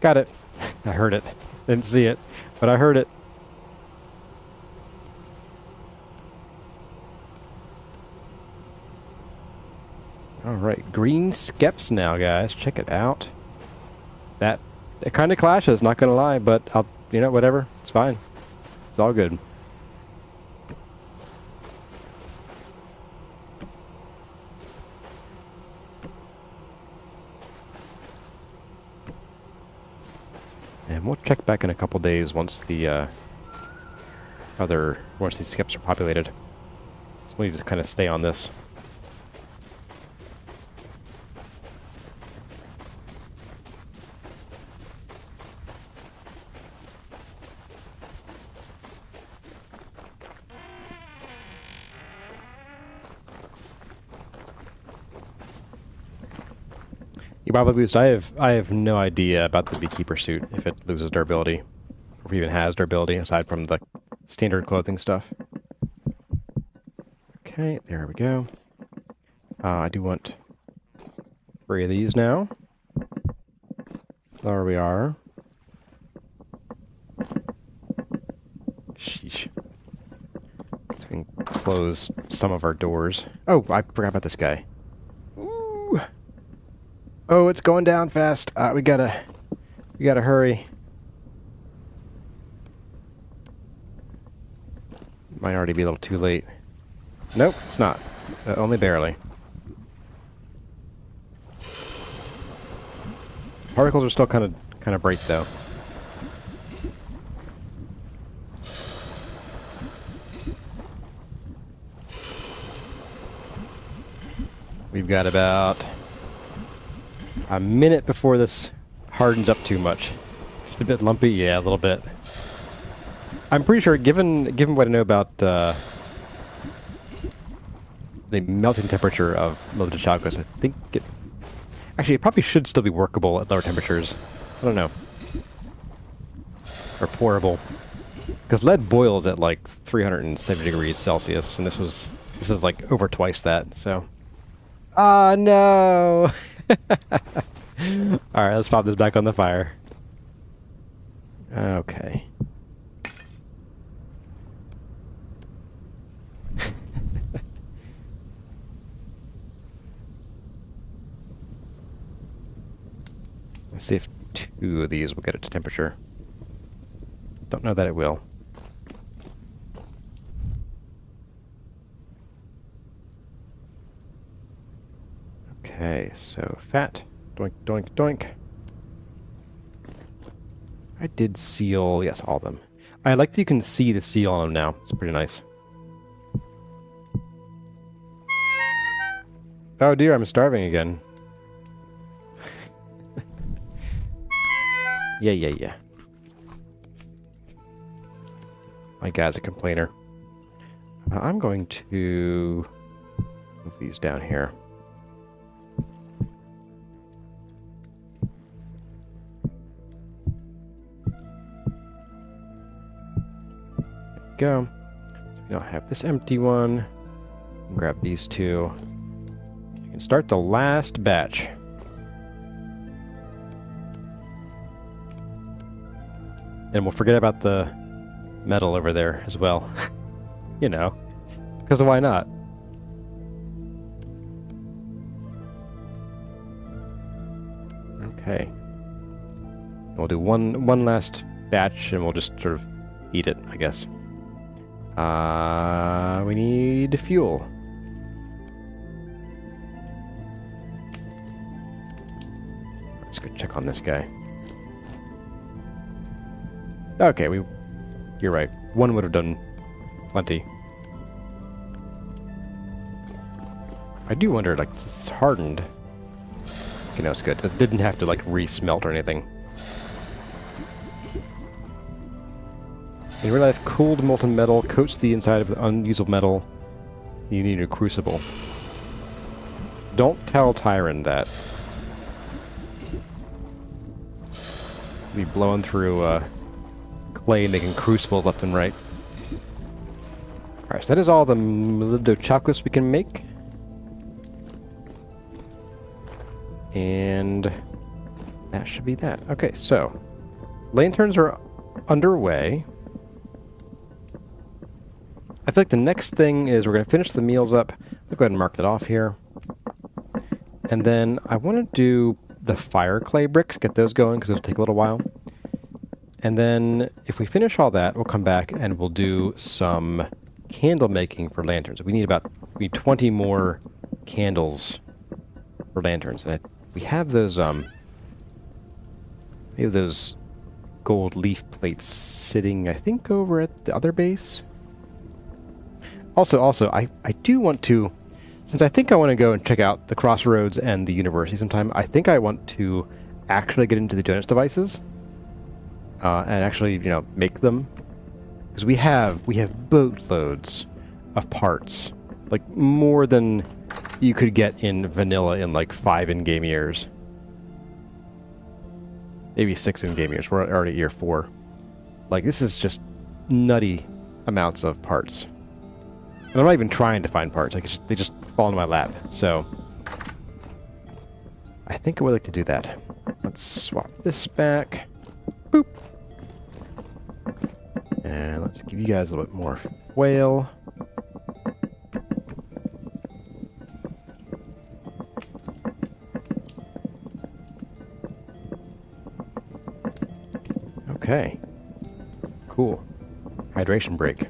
Got it. I heard it. Didn't see it, but I heard it. Alright, green skeps now, guys. Check it out. It kind of clashes, not gonna lie, but I'll, you know, whatever. It's fine. It's all good. And we'll check back in a couple days once the once these skeps are populated. So we need to kind of stay on this. Probably boost. I have no idea about the beekeeper suit, if it loses durability, or even has durability aside from the standard clothing stuff. Okay, there we go. I do want 3 of these now. There we are. Sheesh. So we can close some of our doors. Oh, I forgot about this guy. Ooh. Oh, it's going down fast. We gotta hurry. Might already be a little too late. Nope, it's not. Only barely. Particles are still kind of bright though. We've got about a minute before this hardens up too much. Just a bit lumpy, yeah, a little bit. I'm pretty sure, given what I know about the melting temperature of melted chalcos. I think it... Actually, it probably should still be workable at lower temperatures. I don't know. Or pourable. Because lead boils at like 370 degrees Celsius, and this is like over twice that, so... Ah, no! Alright, let's pop this back on the fire. Okay. Let's see if 2 of these will get it to temperature. Don't know that it will. Okay, so fat. Doink, doink, doink. I did seal, yes, all of them. I like that you can see the seal on them now. It's pretty nice. Oh dear, I'm starving again. Yeah. My guy's a complainer. I'm going to move these down here. Go. So we don't have this empty one. Grab these 2. You can start the last batch. And we'll forget about the metal over there as well. You know, because why not? Okay. We'll do one last batch and we'll just sort of eat it, I guess. We need fuel. Let's go check on this guy. Okay, you're right. 1 would have done plenty. I do wonder, like, it's hardened. Okay, no, it's good. It didn't have to, like, re-smelt or anything. In real life, cooled molten metal coats the inside of the unusable metal. You need a crucible. Don't tell Tyron that. Be blowing through clay making crucibles left and right. Alright, so that is all the chocolates we can make. And that should be that. Okay, so lanterns are underway. I feel like the next thing is we're going to finish the meals up. I'll go ahead and mark that off here. And then I want to do the fire clay bricks, get those going because it'll take a little while. And then if we finish all that, we'll come back and we'll do some candle making for lanterns. We need 20 more candles for lanterns. And we have those gold leaf plates sitting, I think, over at the other base. Also, I do want to, since I think I want to go and check out the Crossroads and the University sometime, I think I want to actually get into the Jonas devices and actually, you know, make them. Because we have boatloads of parts, like more than you could get in vanilla in like 5 in-game years. Maybe 6 in-game years. We're already at year 4. Like, this is just nutty amounts of parts. And I'm not even trying to find parts. Like, they just fall into my lap. So I think I would like to do that. Let's swap this back. Boop. And let's give you guys a little bit more whale. Okay. Cool. Hydration break.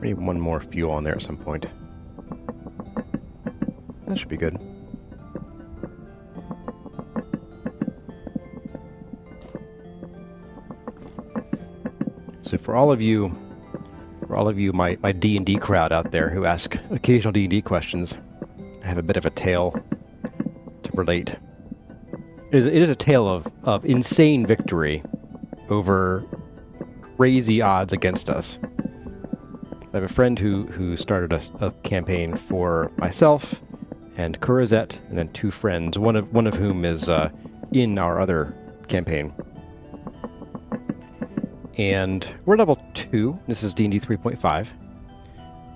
Need one more fuel on there at some point. That should be good. So for all of you, my D&D crowd out there who ask occasional D&D questions, I have a bit of a tale to relate. It is a tale of insane victory over crazy odds against us. I have a friend who started a campaign for myself and Kurazet, and then 2 friends, one of whom is in our other campaign. And we're level 2. This is D&D 3.5.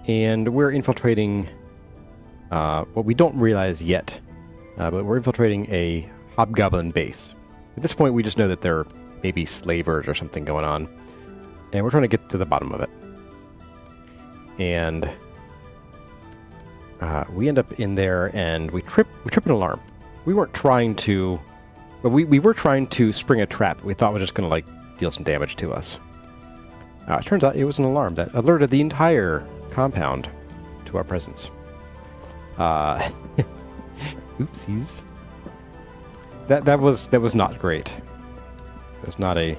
And we're infiltrating what we don't realize yet, but we're infiltrating a hobgoblin base. At this point, we just know that there may be slavers or something going on, and we're trying to get to the bottom of it. And we end up in there, and we trip an alarm. We weren't trying to, but we were trying to spring a trap. We thought was just going to, like, deal some damage to us. It turns out it was an alarm that alerted the entire compound to our presence. Oopsies. That was not great. It was not a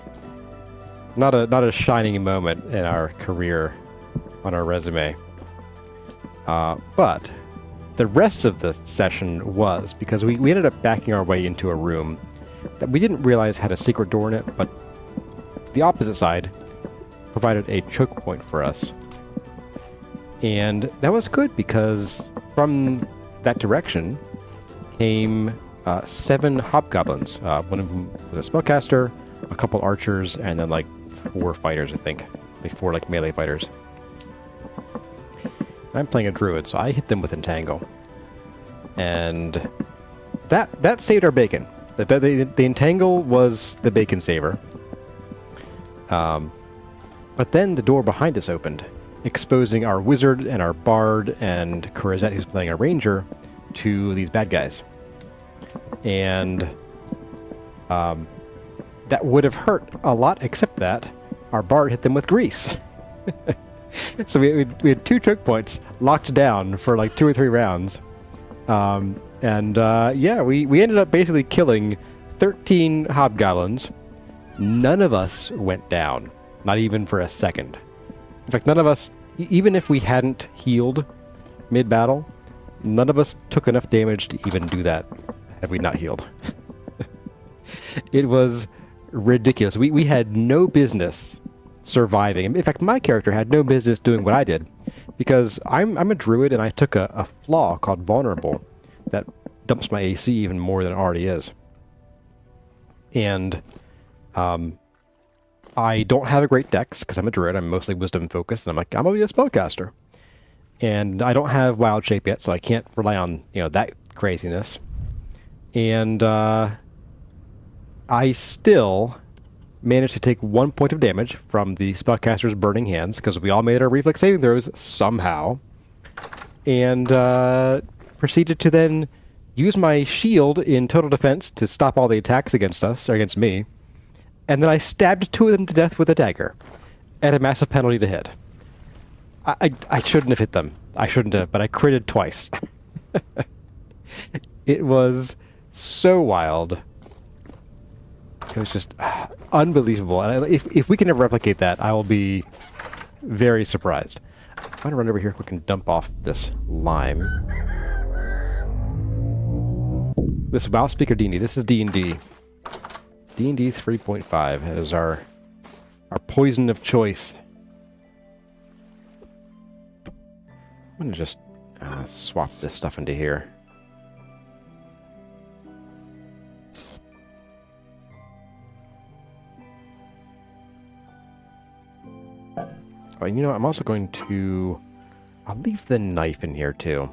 shining moment in our career on our resume. But the rest of the session was, because we ended up backing our way into a room that we didn't realize had a secret door in it, but the opposite side provided a choke point for us. And that was good, because from that direction came 7 hobgoblins. One of them was a spellcaster, a couple archers, and then like 4 fighters, I think. Like 4 like melee fighters. I'm playing a druid, so I hit them with Entangle. And that saved our bacon. The Entangle was the bacon saver. But then the door behind us opened, exposing our wizard and our bard and Kurazet, who's playing a ranger, to these bad guys. And that would have hurt a lot, except that our bard hit them with grease. So we had 2 choke points locked down for like 2 or 3 rounds. Yeah, we ended up basically killing 13 hobgoblins. None of us went down, not even for a second. In fact, none of us, even if we hadn't healed mid-battle, none of us took enough damage to even do that had we not healed. It was ridiculous. We had no business surviving. In fact, my character had no business doing what I did, because I'm a druid and I took a flaw called vulnerable that dumps my AC even more than it already is. And I don't have a great dex because I'm a druid. I'm mostly wisdom focused, and I'm like, I'm gonna be a spellcaster. And I don't have wild shape yet, so I can't rely on, that craziness. And I still managed to take 1 point of damage from the spellcaster's burning hands, because we all made our reflex saving throws somehow. And proceeded to then use my shield in total defense to stop all the attacks against us, or against me. And then I stabbed 2 of them to death with a dagger at a massive penalty to hit. I shouldn't have hit them. I shouldn't have, but I critted twice. It was so wild. It was just unbelievable. And if we can ever replicate that, I will be very surprised. I'm going to run over here quick and dump off this lime. This WoW Speaker D&D. This is D&D. D&D 3.5. That is our poison of choice. I'm going to just swap this stuff into here. Oh, you know what? I'm also going to... I'll leave the knife in here, too.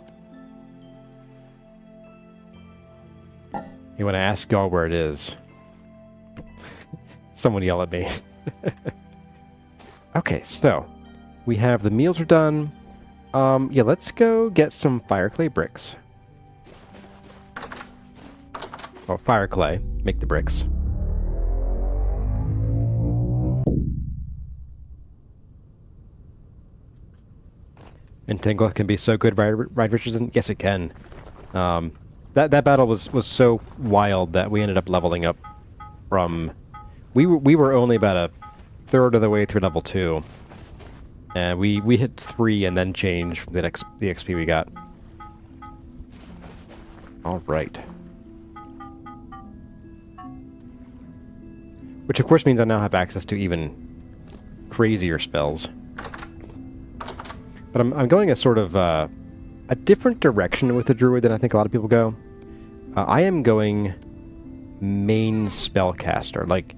You want to ask y'all where it is? Someone yell at me. Okay, so we have the meals are done. Yeah, let's go get some fire clay bricks. Well, fire clay. Make the bricks. Entangle can be so good, right, Richardson? Yes, it can. That battle was so wild that we ended up leveling up from... We were only about a third of the way through level 2. And we hit 3 and then change the XP we got. Alright. Which of course means I now have access to even crazier spells. But I'm going a sort of a different direction with the druid than I think a lot of people go. I am going main spellcaster. Like,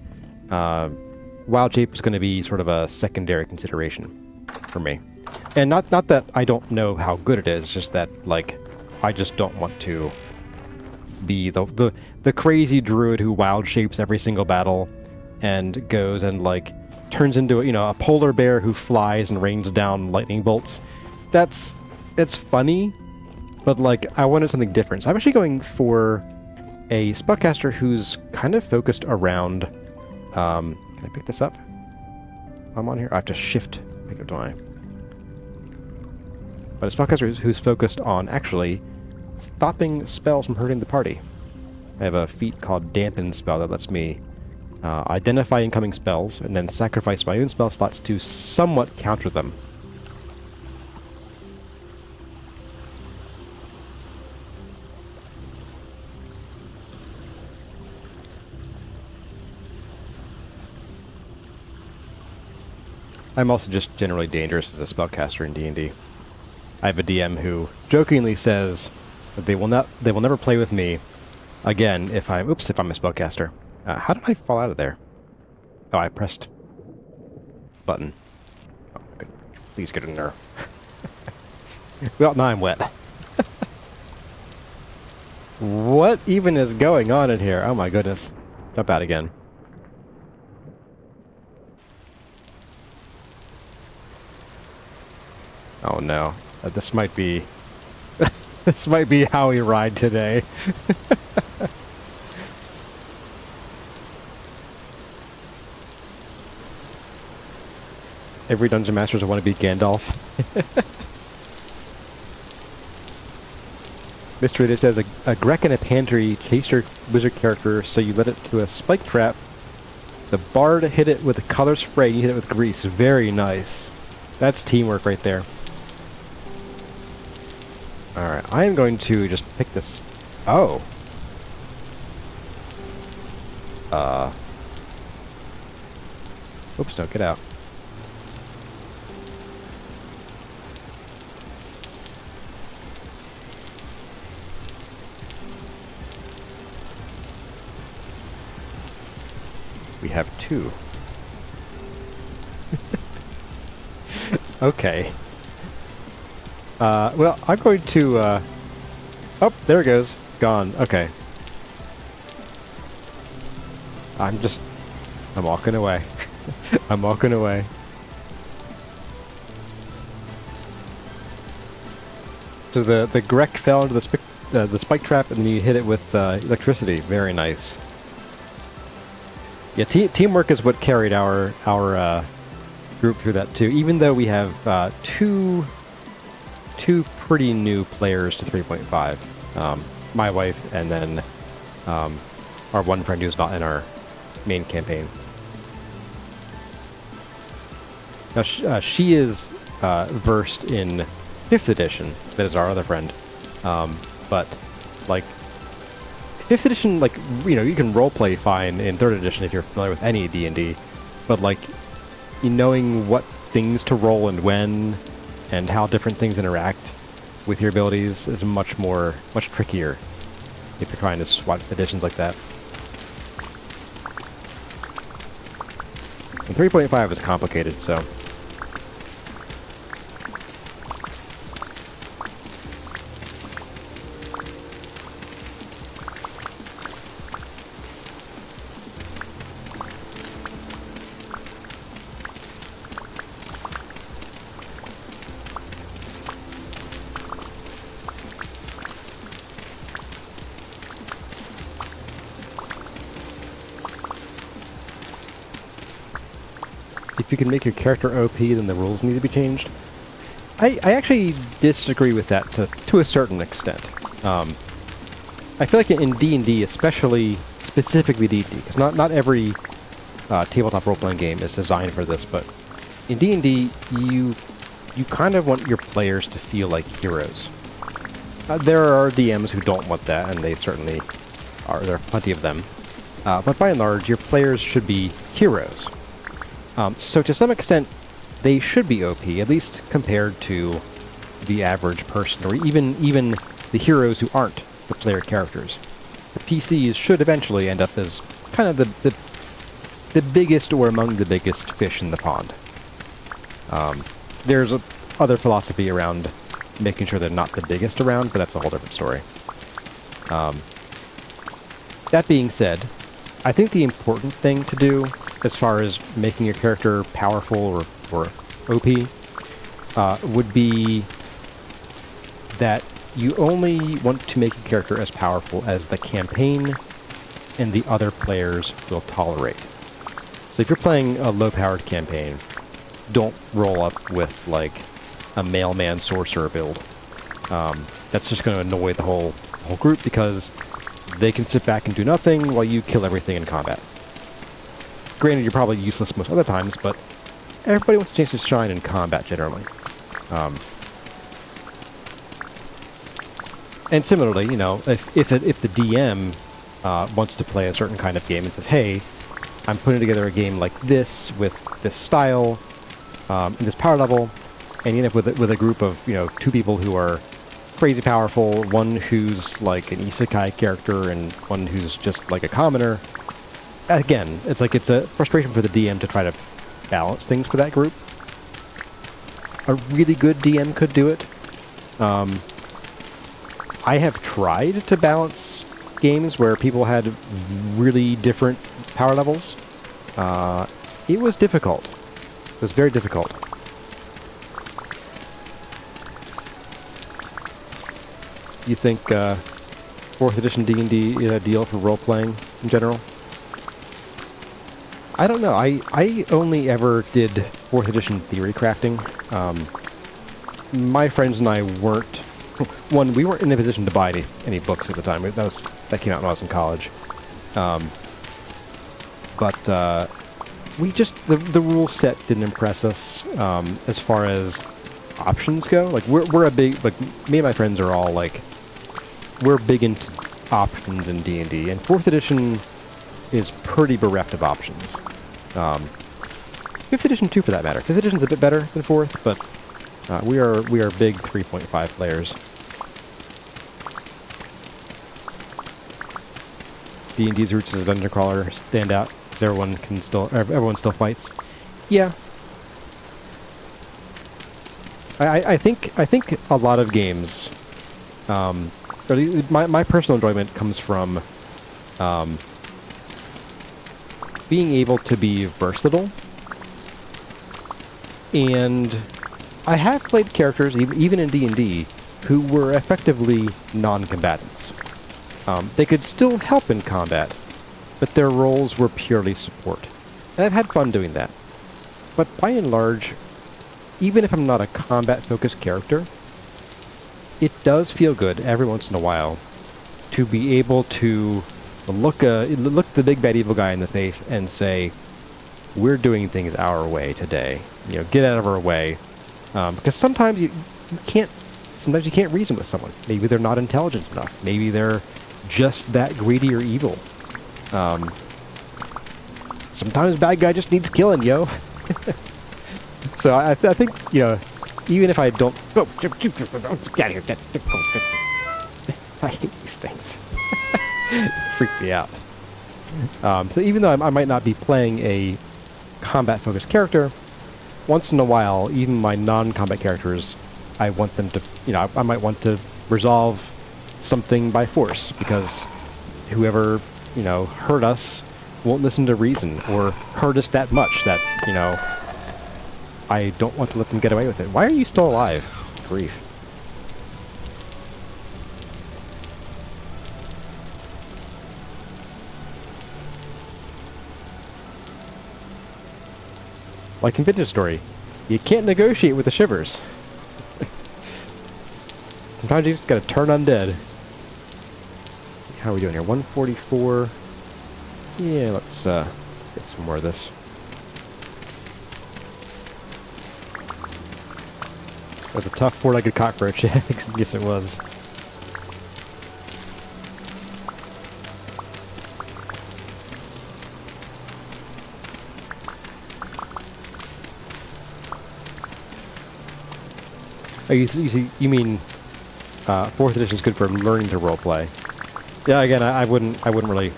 Wild Shape is going to be sort of a secondary consideration for me. And not that I don't know how good it is, just that, like, I just don't want to be the crazy druid who wild shapes every single battle and goes and, like, turns into, you know, a polar bear who flies and rains down lightning bolts. That's funny, but, like, I wanted something different. So I'm actually going for a spellcaster who's kind of focused around... can I pick this up? I'm on here? I have to shift. Pick it up, don't I? But a spellcaster who's focused on actually stopping spells from hurting the party. I have a feat called Dampen spell that lets me identify incoming spells and then sacrifice my own spell slots to somewhat counter them. I'm also just generally dangerous as a spellcaster in D&D. I have a DM who jokingly says that they will never play with me again if I'm a spellcaster. How did I fall out of there? Oh, I pressed button. Oh, good. Please get in there. Well, now I'm wet. What even is going on in here? Oh my goodness. Jump out again. Oh no. This might be... this might be how we ride today. Every Dungeon Masters want to be Gandalf. Mr. Trader says, a Grek in a pantry chased your wizard character, so you led it to a spike trap. The bard hit it with a color spray, and you hit it with grease. Very nice. That's teamwork right there. Alright, I am going to just pick this... Oh! Oops, no, get out. We have 2. Okay. Well, I'm going to, Oh, there it goes. Gone. Okay. I'm walking away. I'm walking away. So the Grek fell into the spike trap, and then you hit it with electricity. Very nice. Yeah, teamwork is what carried our group through that too. Even though we have two pretty new players to 3.5, my wife and then our one friend who's not in our main campaign. Now she is versed in 5th edition. That is our other friend, but like 5th edition, like, you know, you can roleplay fine in 3rd edition if you're familiar with any D&D, but like knowing what things to roll and when, and how different things interact with your abilities is much trickier if you're trying to swap editions like that. And 3.5 is complicated, so... If you can make your character OP, then the rules need to be changed. I actually disagree with that to a certain extent. I feel like in D&D, especially specifically D&D, because not every tabletop role-playing game is designed for this, but in D&D, you kind of want your players to feel like heroes. There are DMs who don't want that, and they certainly are. There are plenty of them. But by and large, your players should be heroes. So to some extent, they should be OP, at least compared to the average person, or even the heroes who aren't the player characters. The PCs should eventually end up as kind of the biggest or among the biggest fish in the pond. There's other philosophy around making sure they're not the biggest around, but that's a whole different story. That being said, I think the important thing to do as far as making your character powerful or OP would be that you only want to make a character as powerful as the campaign and the other players will tolerate. So if you're playing a low-powered campaign, don't roll up with, like, a mailman sorcerer build. That's just going to annoy the whole group because they can sit back and do nothing while you kill everything in combat. Granted, you're probably useless most other times, but everybody wants a chance to shine in combat generally. And similarly, you know, if the DM wants to play a certain kind of game and says, hey, I'm putting together a game like this with this style and this power level, and you end up with a group of, you know, 2 people who are crazy powerful, one who's like an isekai character and one who's just like a commoner. Again, it's like it's a frustration for the DM to try to balance things for that group. A really good DM could do it. I have tried to balance games where people had really different power levels. It was difficult. It was very difficult. You think 4th edition D&D is ideal for role-playing in general? I don't know. I only ever did 4th edition theory crafting. My friends and I weren't... One, we weren't in a position to buy any books at the time. That came out when I was in college. But we just... The rule set didn't impress us as far as options go. Like, we're a big... Like, me and my friends are all, like... We're big into options in D&D, and 4th edition is pretty bereft of options. 5th edition too, for that matter. 5th edition's a bit better than 4th, but we are big 3.5 players. D&D's roots as a dungeon crawler stand out, because everyone still fights. Yeah. I think a lot of games, my personal enjoyment comes from being able to be versatile. And I have played characters, even in D&D, who were effectively non-combatants. They could still help in combat, but their roles were purely support. And I've had fun doing that. But by and large, even if I'm not a combat-focused character, it does feel good every once in a while to be able to look the big bad evil guy in the face and say, we're doing things our way today. You know, get out of our way. Because sometimes you can't reason with someone. Maybe they're not intelligent enough. Maybe they're just that greedy or evil. Sometimes bad guy just needs killing, yo. So I think, you know, even if I don't... Oh, get out of here. I hate these things. Freak me out. So even though I might not be playing a combat-focused character, once in a while, even my non-combat characters, I want them to... You know, I might want to resolve something by force, because whoever, you know, hurt us won't listen to reason, or hurt us that much that, you know... I don't want to let them get away with it. Why are you still alive? Grief. Like in Vintage Story, you can't negotiate with the shivers. Sometimes you just gotta turn undead. Let's see, how are we doing here? 144. Yeah, let's Get some more of this. It was a tough four-legged cockroach. Yes, it was. Oh, you mean 4th edition is good for learning to roleplay? Yeah, again, I wouldn't really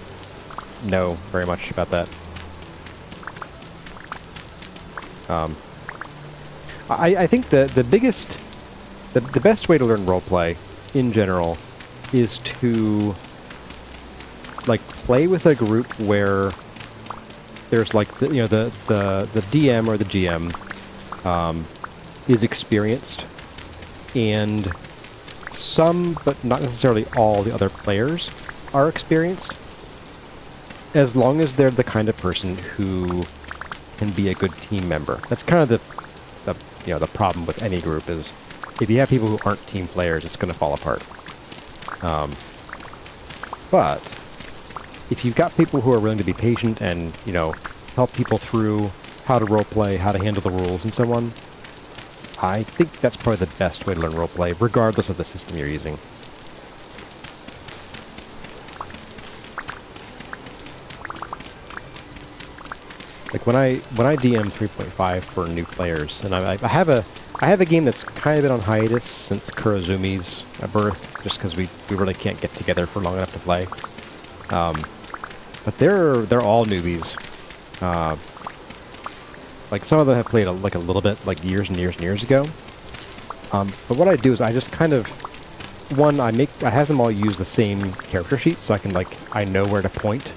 know very much about that. I think the best way to learn roleplay in general is to like play with a group where there's like the DM or the GM is experienced, and some, but not necessarily all, the other players are experienced, as long as they're the kind of person who can be a good team member. That's kind of the problem with any group is if you have people who aren't team players, it's going to fall apart. But if you've got people who are willing to be patient and, help people through how to roleplay, how to handle the rules, and so on, I think that's probably the best way to learn roleplay, regardless of the system you're using. Like when I DM 3.5 for new players, and I have a game that's kind of been on hiatus since Kurozumi's birth, just because we really can't get together for long enough to play. But they're all newbies. Like some of them have played a little bit, like years and years and years ago. But what I do is I just kind of I have them all use the same character sheet, so I know where to point.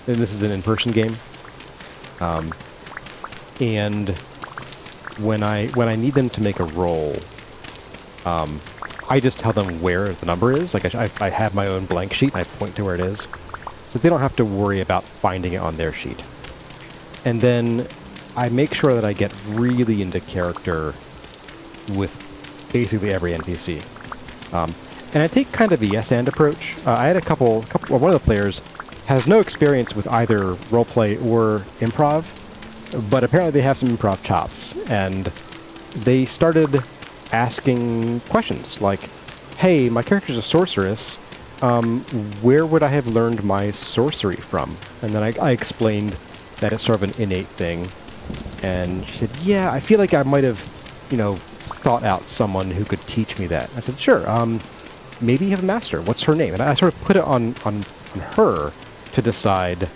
And this is an in-person game. And when I need them to make a roll, I just tell them where the number is. Like I have my own blank sheet and I point to where it is, so they don't have to worry about finding it on their sheet. And then I make sure that I get really into character with basically every NPC. And I take kind of a yes-and approach. I had one of the players has no experience with either roleplay or improv, but apparently they have some improv chops, and they started asking questions like, hey, my character's a sorceress, where would I have learned my sorcery from? And then I explained that it's sort of an innate thing, and she said, yeah, I feel like I might have, thought out someone who could teach me that. I said, sure, maybe you have a master. What's her name? And I sort of put it on her to decide,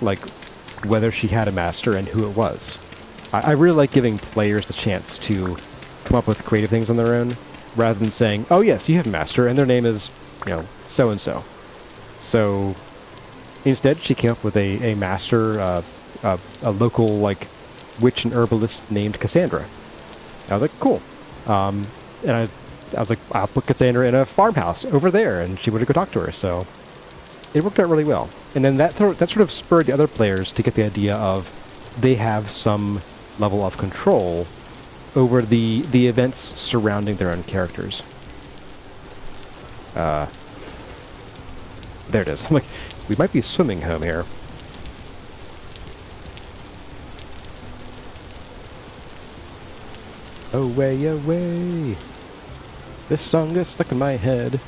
like, whether she had a master and who it was. I really like giving players the chance to come up with creative things on their own, rather than saying, oh yes, you have a master, and their name is, so-and-so. So, instead, she came up with a master, a local, like, witch and herbalist named Cassandra. I was like, cool. And I was like, I'll put Cassandra in a farmhouse over there, and she would go talk to her, so it worked out really well. And then that sort of spurred the other players to get the idea of they have some level of control over the events surrounding their own characters. There it is. I'm like, we might be swimming home here. Away, away. This song gets stuck in my head.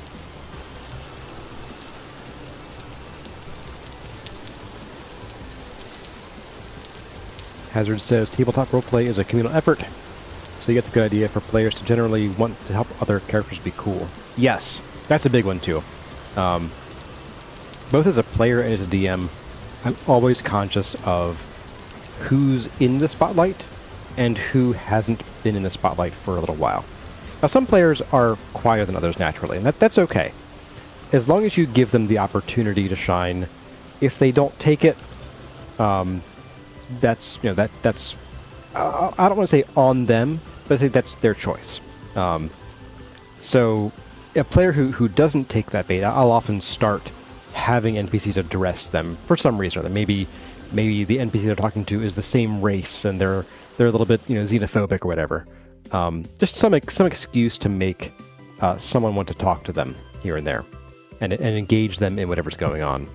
Hazard says, tabletop roleplay is a communal effort, so you get a good idea for players to generally want to help other characters be cool. Yes, that's a big one too. Both as a player and as a DM, I'm always conscious of who's in the spotlight and who hasn't been in the spotlight for a little while. Now, some players are quieter than others naturally, and that's okay. As long as you give them the opportunity to shine. If they don't take it, that's I don't want to say on them, but I think that's their choice. So a player who doesn't take that bait, I'll often start having NPCs address them for some reason or other. Maybe the NPC they're talking to is the same race and they're a little bit xenophobic or whatever. Just some excuse to make someone want to talk to them here and there, and engage them in whatever's going on.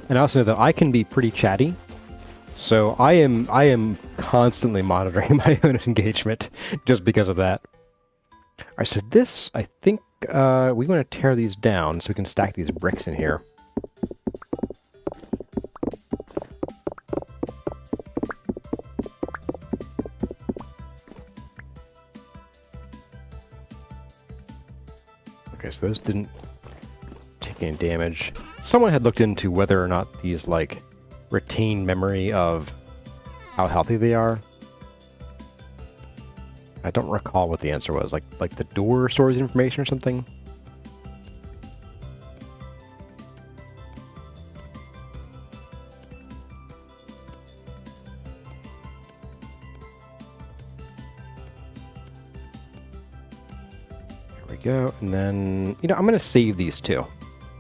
And I also know that I can be pretty chatty, so I am constantly monitoring my own engagement just because of that. All right, so this, I think we want to tear these down so we can stack these bricks in here. Okay, so those didn't take any damage. Someone had looked into whether or not these, like, retain memory of how healthy they are. I don't recall what the answer was. Like the door stores information or something? There we go. And then, you know, I'm going to save these two.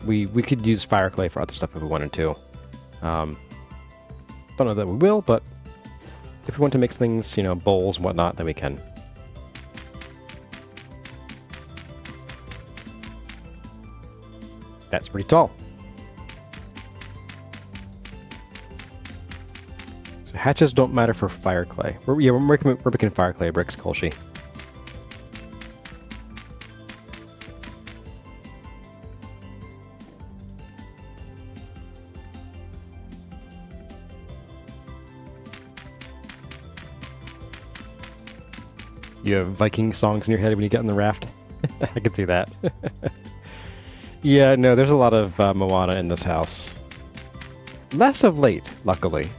We could use fire clay for other stuff if we wanted to. Don't know that we will, but if we want to mix things, you know, bowls and whatnot, then we can. That's pretty tall. So hatches don't matter for fire clay. We're making fire clay bricks, Kolshi. You have Viking songs in your head when you get on the raft? I can see that. Yeah, no, there's a lot of Moana in this house. Less of late, luckily.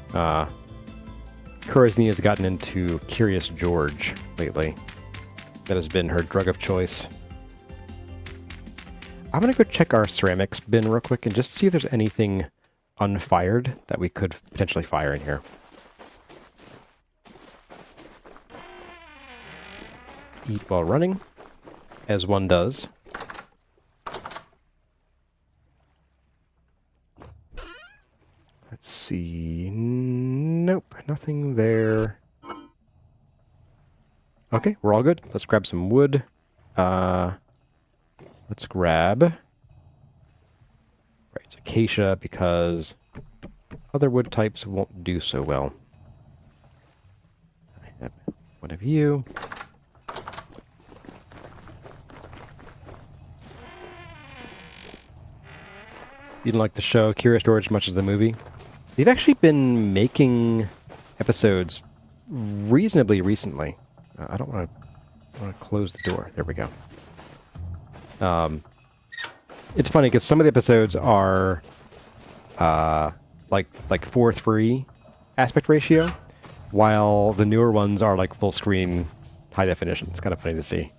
Kurozni has gotten into Curious George lately. That has been her drug of choice. I'm going to go check our ceramics bin real quick and just see if there's anything unfired that we could potentially fire in here. Eat while running, as one does. Let's see. Nope, nothing there. Okay, we're all good. Let's grab some wood. Let's grab... Right, it's acacia because other wood types won't do so well. I have one of you. You didn't like the show Curious George as much as the movie? They've actually been making episodes reasonably recently. I don't want to close the door. There we go. It's funny because some of the episodes are like 4:3 aspect ratio, while the newer ones are like full screen high definition. It's kind of funny to see.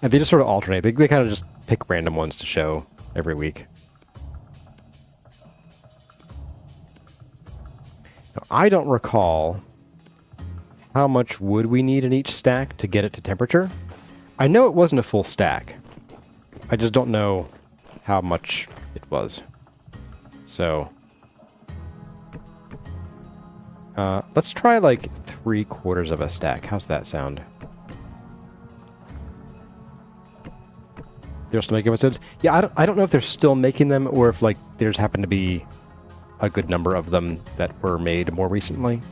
And they just sort of alternate. They kind of just pick random ones to show every week. Now, I don't recall how much wood we need in each stack to get it to temperature. I know it wasn't a full stack. I just don't know how much it was. So, let's try like 3/4 of a stack. How's that sound? They're still making episodes? Yeah, I don't know if they're still making them or if like there's happened to be a good number of them that were made more recently.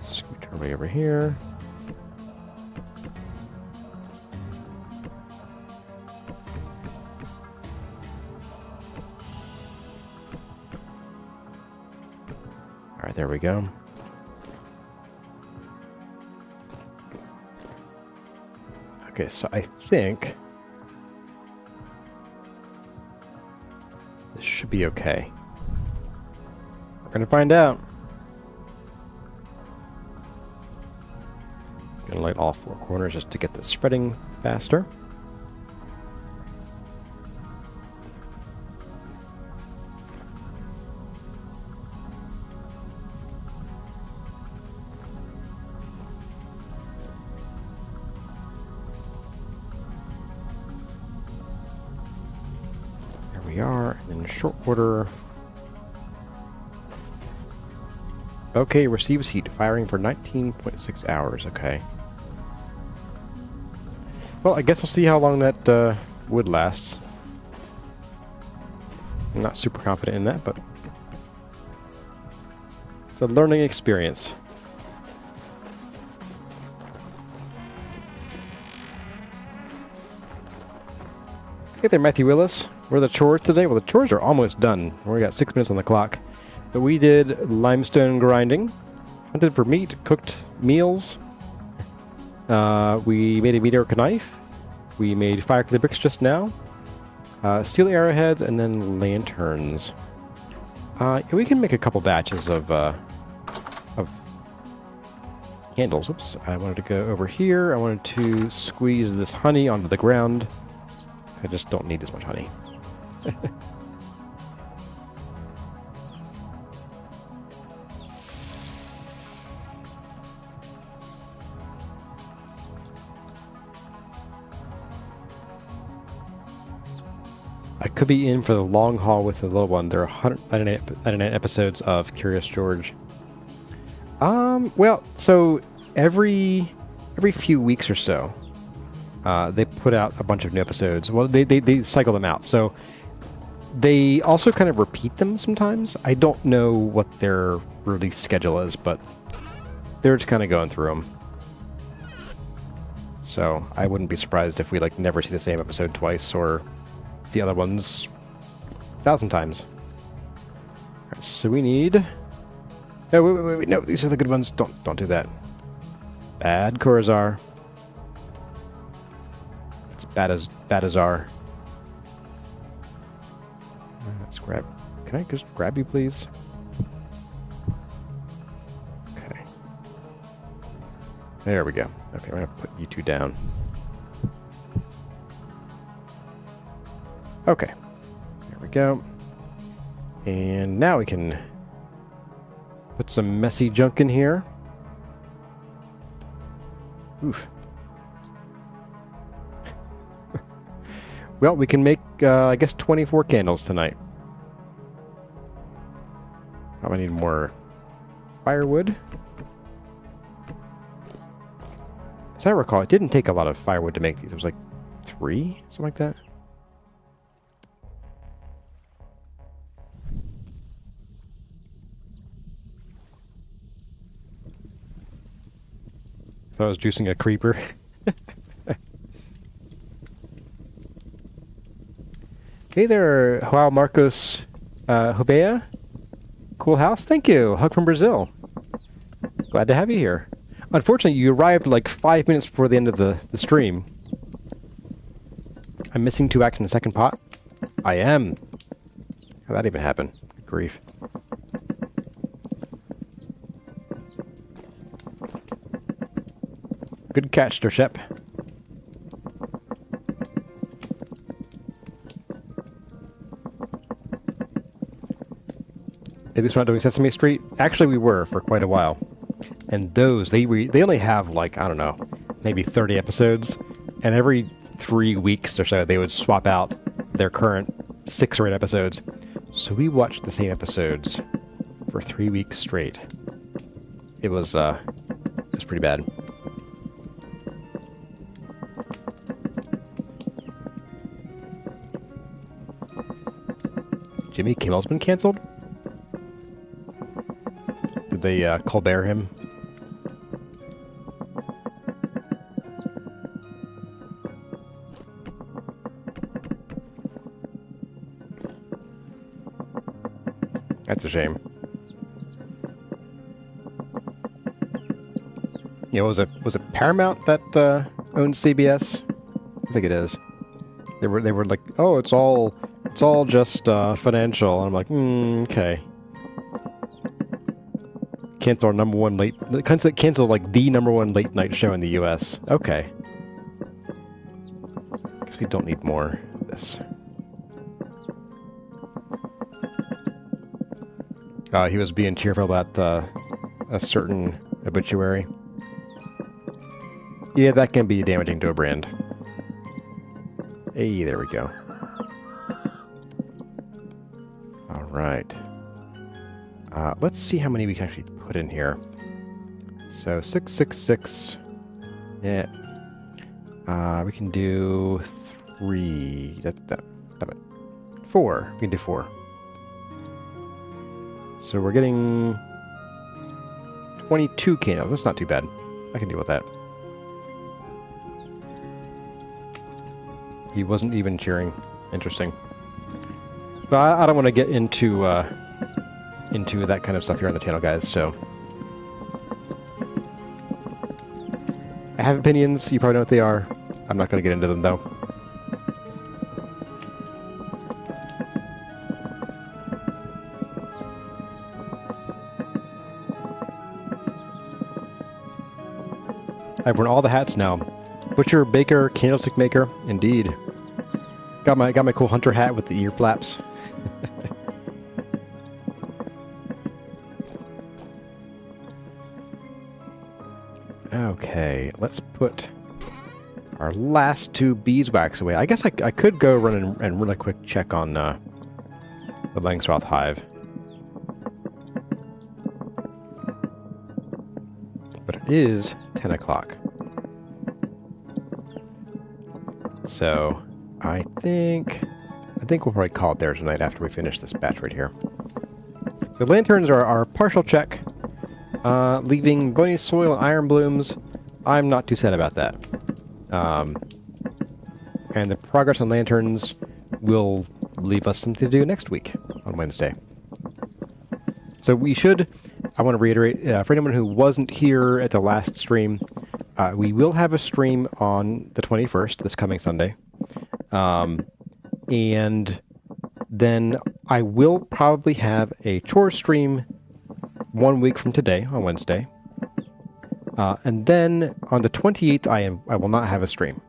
Scoot our way over here. All right, there we go. Okay, so I think this should be okay. We're gonna find out. Gonna light all 4 corners just to get this spreading faster. We are in short order. Okay, receives heat. Firing for 19.6 hours. Okay. Well, I guess we'll see how long that wood lasts. I'm not super confident in that, but it's a learning experience. Hey there, Matthew Willis. What are the chores today? Well, the chores are almost done. We got 6 minutes on the clock. But we did limestone grinding, hunted for meat, cooked meals. We made a metalwork knife. We made fire clay bricks just now. Steel arrowheads, and then lanterns. We can make a couple batches of candles. Oops, I wanted to go over here. I wanted to squeeze this honey onto the ground. I just don't need this much honey. I could be in for the long haul with the little one. There are 199 episodes of Curious George. Well, so every few weeks or so, they put out a bunch of new episodes. Well, they cycle them out. So they also kind of repeat them sometimes. I don't know what their release schedule is, but they're just kind of going through them. So I wouldn't be surprised if we like never see the same episode twice or the other ones 1,000 times. Right, so we need... Oh, wait, no, these are the good ones. Don't do that. Bad Corazar. It's bad as are. Let's grab... Can I just grab you, please? Okay. There we go. Okay, I'm gonna put you two down. Okay. There we go. And now we can put some messy junk in here. Oof. Well, we can make, I guess, 24 candles tonight. Probably need more firewood. As I recall, it didn't take a lot of firewood to make these. It was like 3, something like that. I was juicing a creeper. Hey there, Joao Marcos Hobea. Cool house, thank you. Hug from Brazil. Glad to have you here. Unfortunately, you arrived like 5 minutes before the end of the stream. I'm missing 2 acts in the second pot. I am. How'd that even happen? Good grief. Good catch, Dershep. At least we're not doing Sesame Street. Actually, we were for quite a while. And those, they only have like, I don't know, maybe 30 episodes. And every 3 weeks or so, they would swap out their current 6 or 8 episodes. So we watched the same episodes for 3 weeks straight. It was pretty bad. Jimmy Kimmel's been canceled? Did they Colbert him? That's a shame. Yeah, was it Paramount that owns CBS? I think it is. They were like, oh, it's all just financial. And I'm like, okay. Cancel like the #1 late night show in the U.S. Okay. Guess we don't need more of this. He was being cheerful about a certain obituary. Yeah, that can be damaging to a brand. Hey, there we go. All right. Let's see how many we can actually put in here. So 666. Yeah. We can do 3. 4. We can do 4. So we're getting 22 candles. That's not too bad. I can deal with that. He wasn't even cheering. Interesting. But I don't want to get into that kind of stuff here on the channel, guys, so... I have opinions. You probably know what they are. I'm not going to get into them, though. I've worn all the hats now. Butcher, baker, candlestick maker. Indeed. Got my cool hunter hat with the ear flaps. Okay, let's put our last 2 beeswax away. I guess I could go run and really quick check on the Langstroth hive. But it is 10 o'clock. So, I think we'll probably call it there tonight after we finish this batch right here. The lanterns are our partial check. Leaving bony soil and iron blooms. I'm not too sad about that. And the progress on lanterns will leave us something to do next week on Wednesday. So we should, I want to reiterate, for anyone who wasn't here at the last stream, we will have a stream on the 21st, this coming Sunday. And then I will probably have a chores stream 1 week from today, on Wednesday. And then on the 28th, I will not have a stream.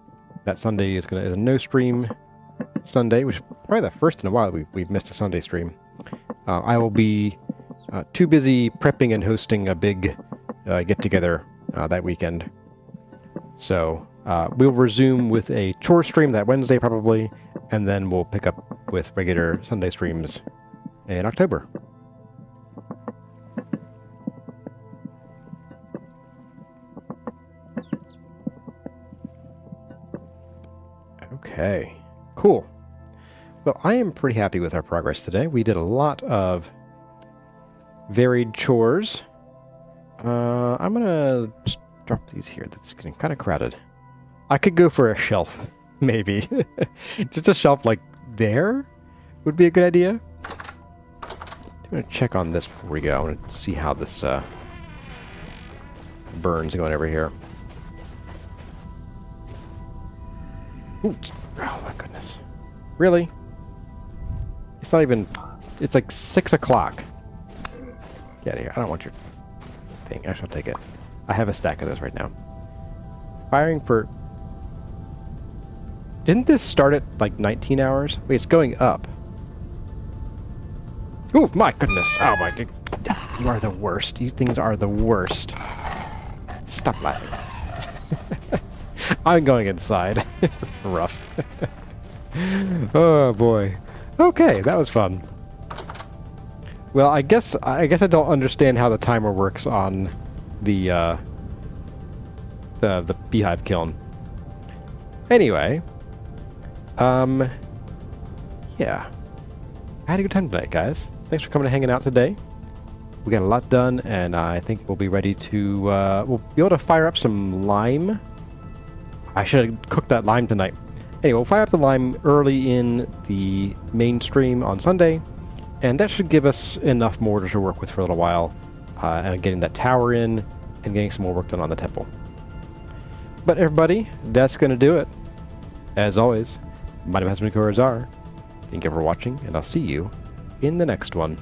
That Sunday is a no stream Sunday, which is probably the first in a while we've missed a Sunday stream. I will be too busy prepping and hosting a big get-together that weekend. So we'll resume with a chore stream that Wednesday probably, and then we'll pick up with regular Sunday streams in October. Okay, cool. Well, I am pretty happy with our progress today. We did a lot of varied chores. I'm gonna just drop these here. That's getting kind of crowded. I could go for a shelf, maybe. Just a shelf like there would be a good idea. I'm gonna check on this before we go. I want to see how this burns going over here. Ooh, oh my goodness. Really? It's not even... It's like 6 o'clock. Get out of here. I don't want your thing. Actually, I'll take it. I have a stack of this right now. Firing for... Didn't this start at like 19 hours? Wait, it's going up. Oh my goodness. Oh my... You are the worst. You things are the worst. Stop laughing. I'm going inside. It's rough. Oh boy. Okay, that was fun. Well, I guess I don't understand how the timer works on the beehive kiln. Anyway, yeah, I had a good time tonight, guys. Thanks for coming and hanging out today. We got a lot done, and I think we'll be ready to we'll be able to fire up some lime. I should have cooked that lime tonight. Anyway, we'll fire up the lime early in the main stream on Sunday, and that should give us enough mortar to work with for a little while, and getting that tower in, and getting some more work done on the temple. But everybody, that's going to do it. As always, my name has been Chores. Thank you for watching, and I'll see you in the next one.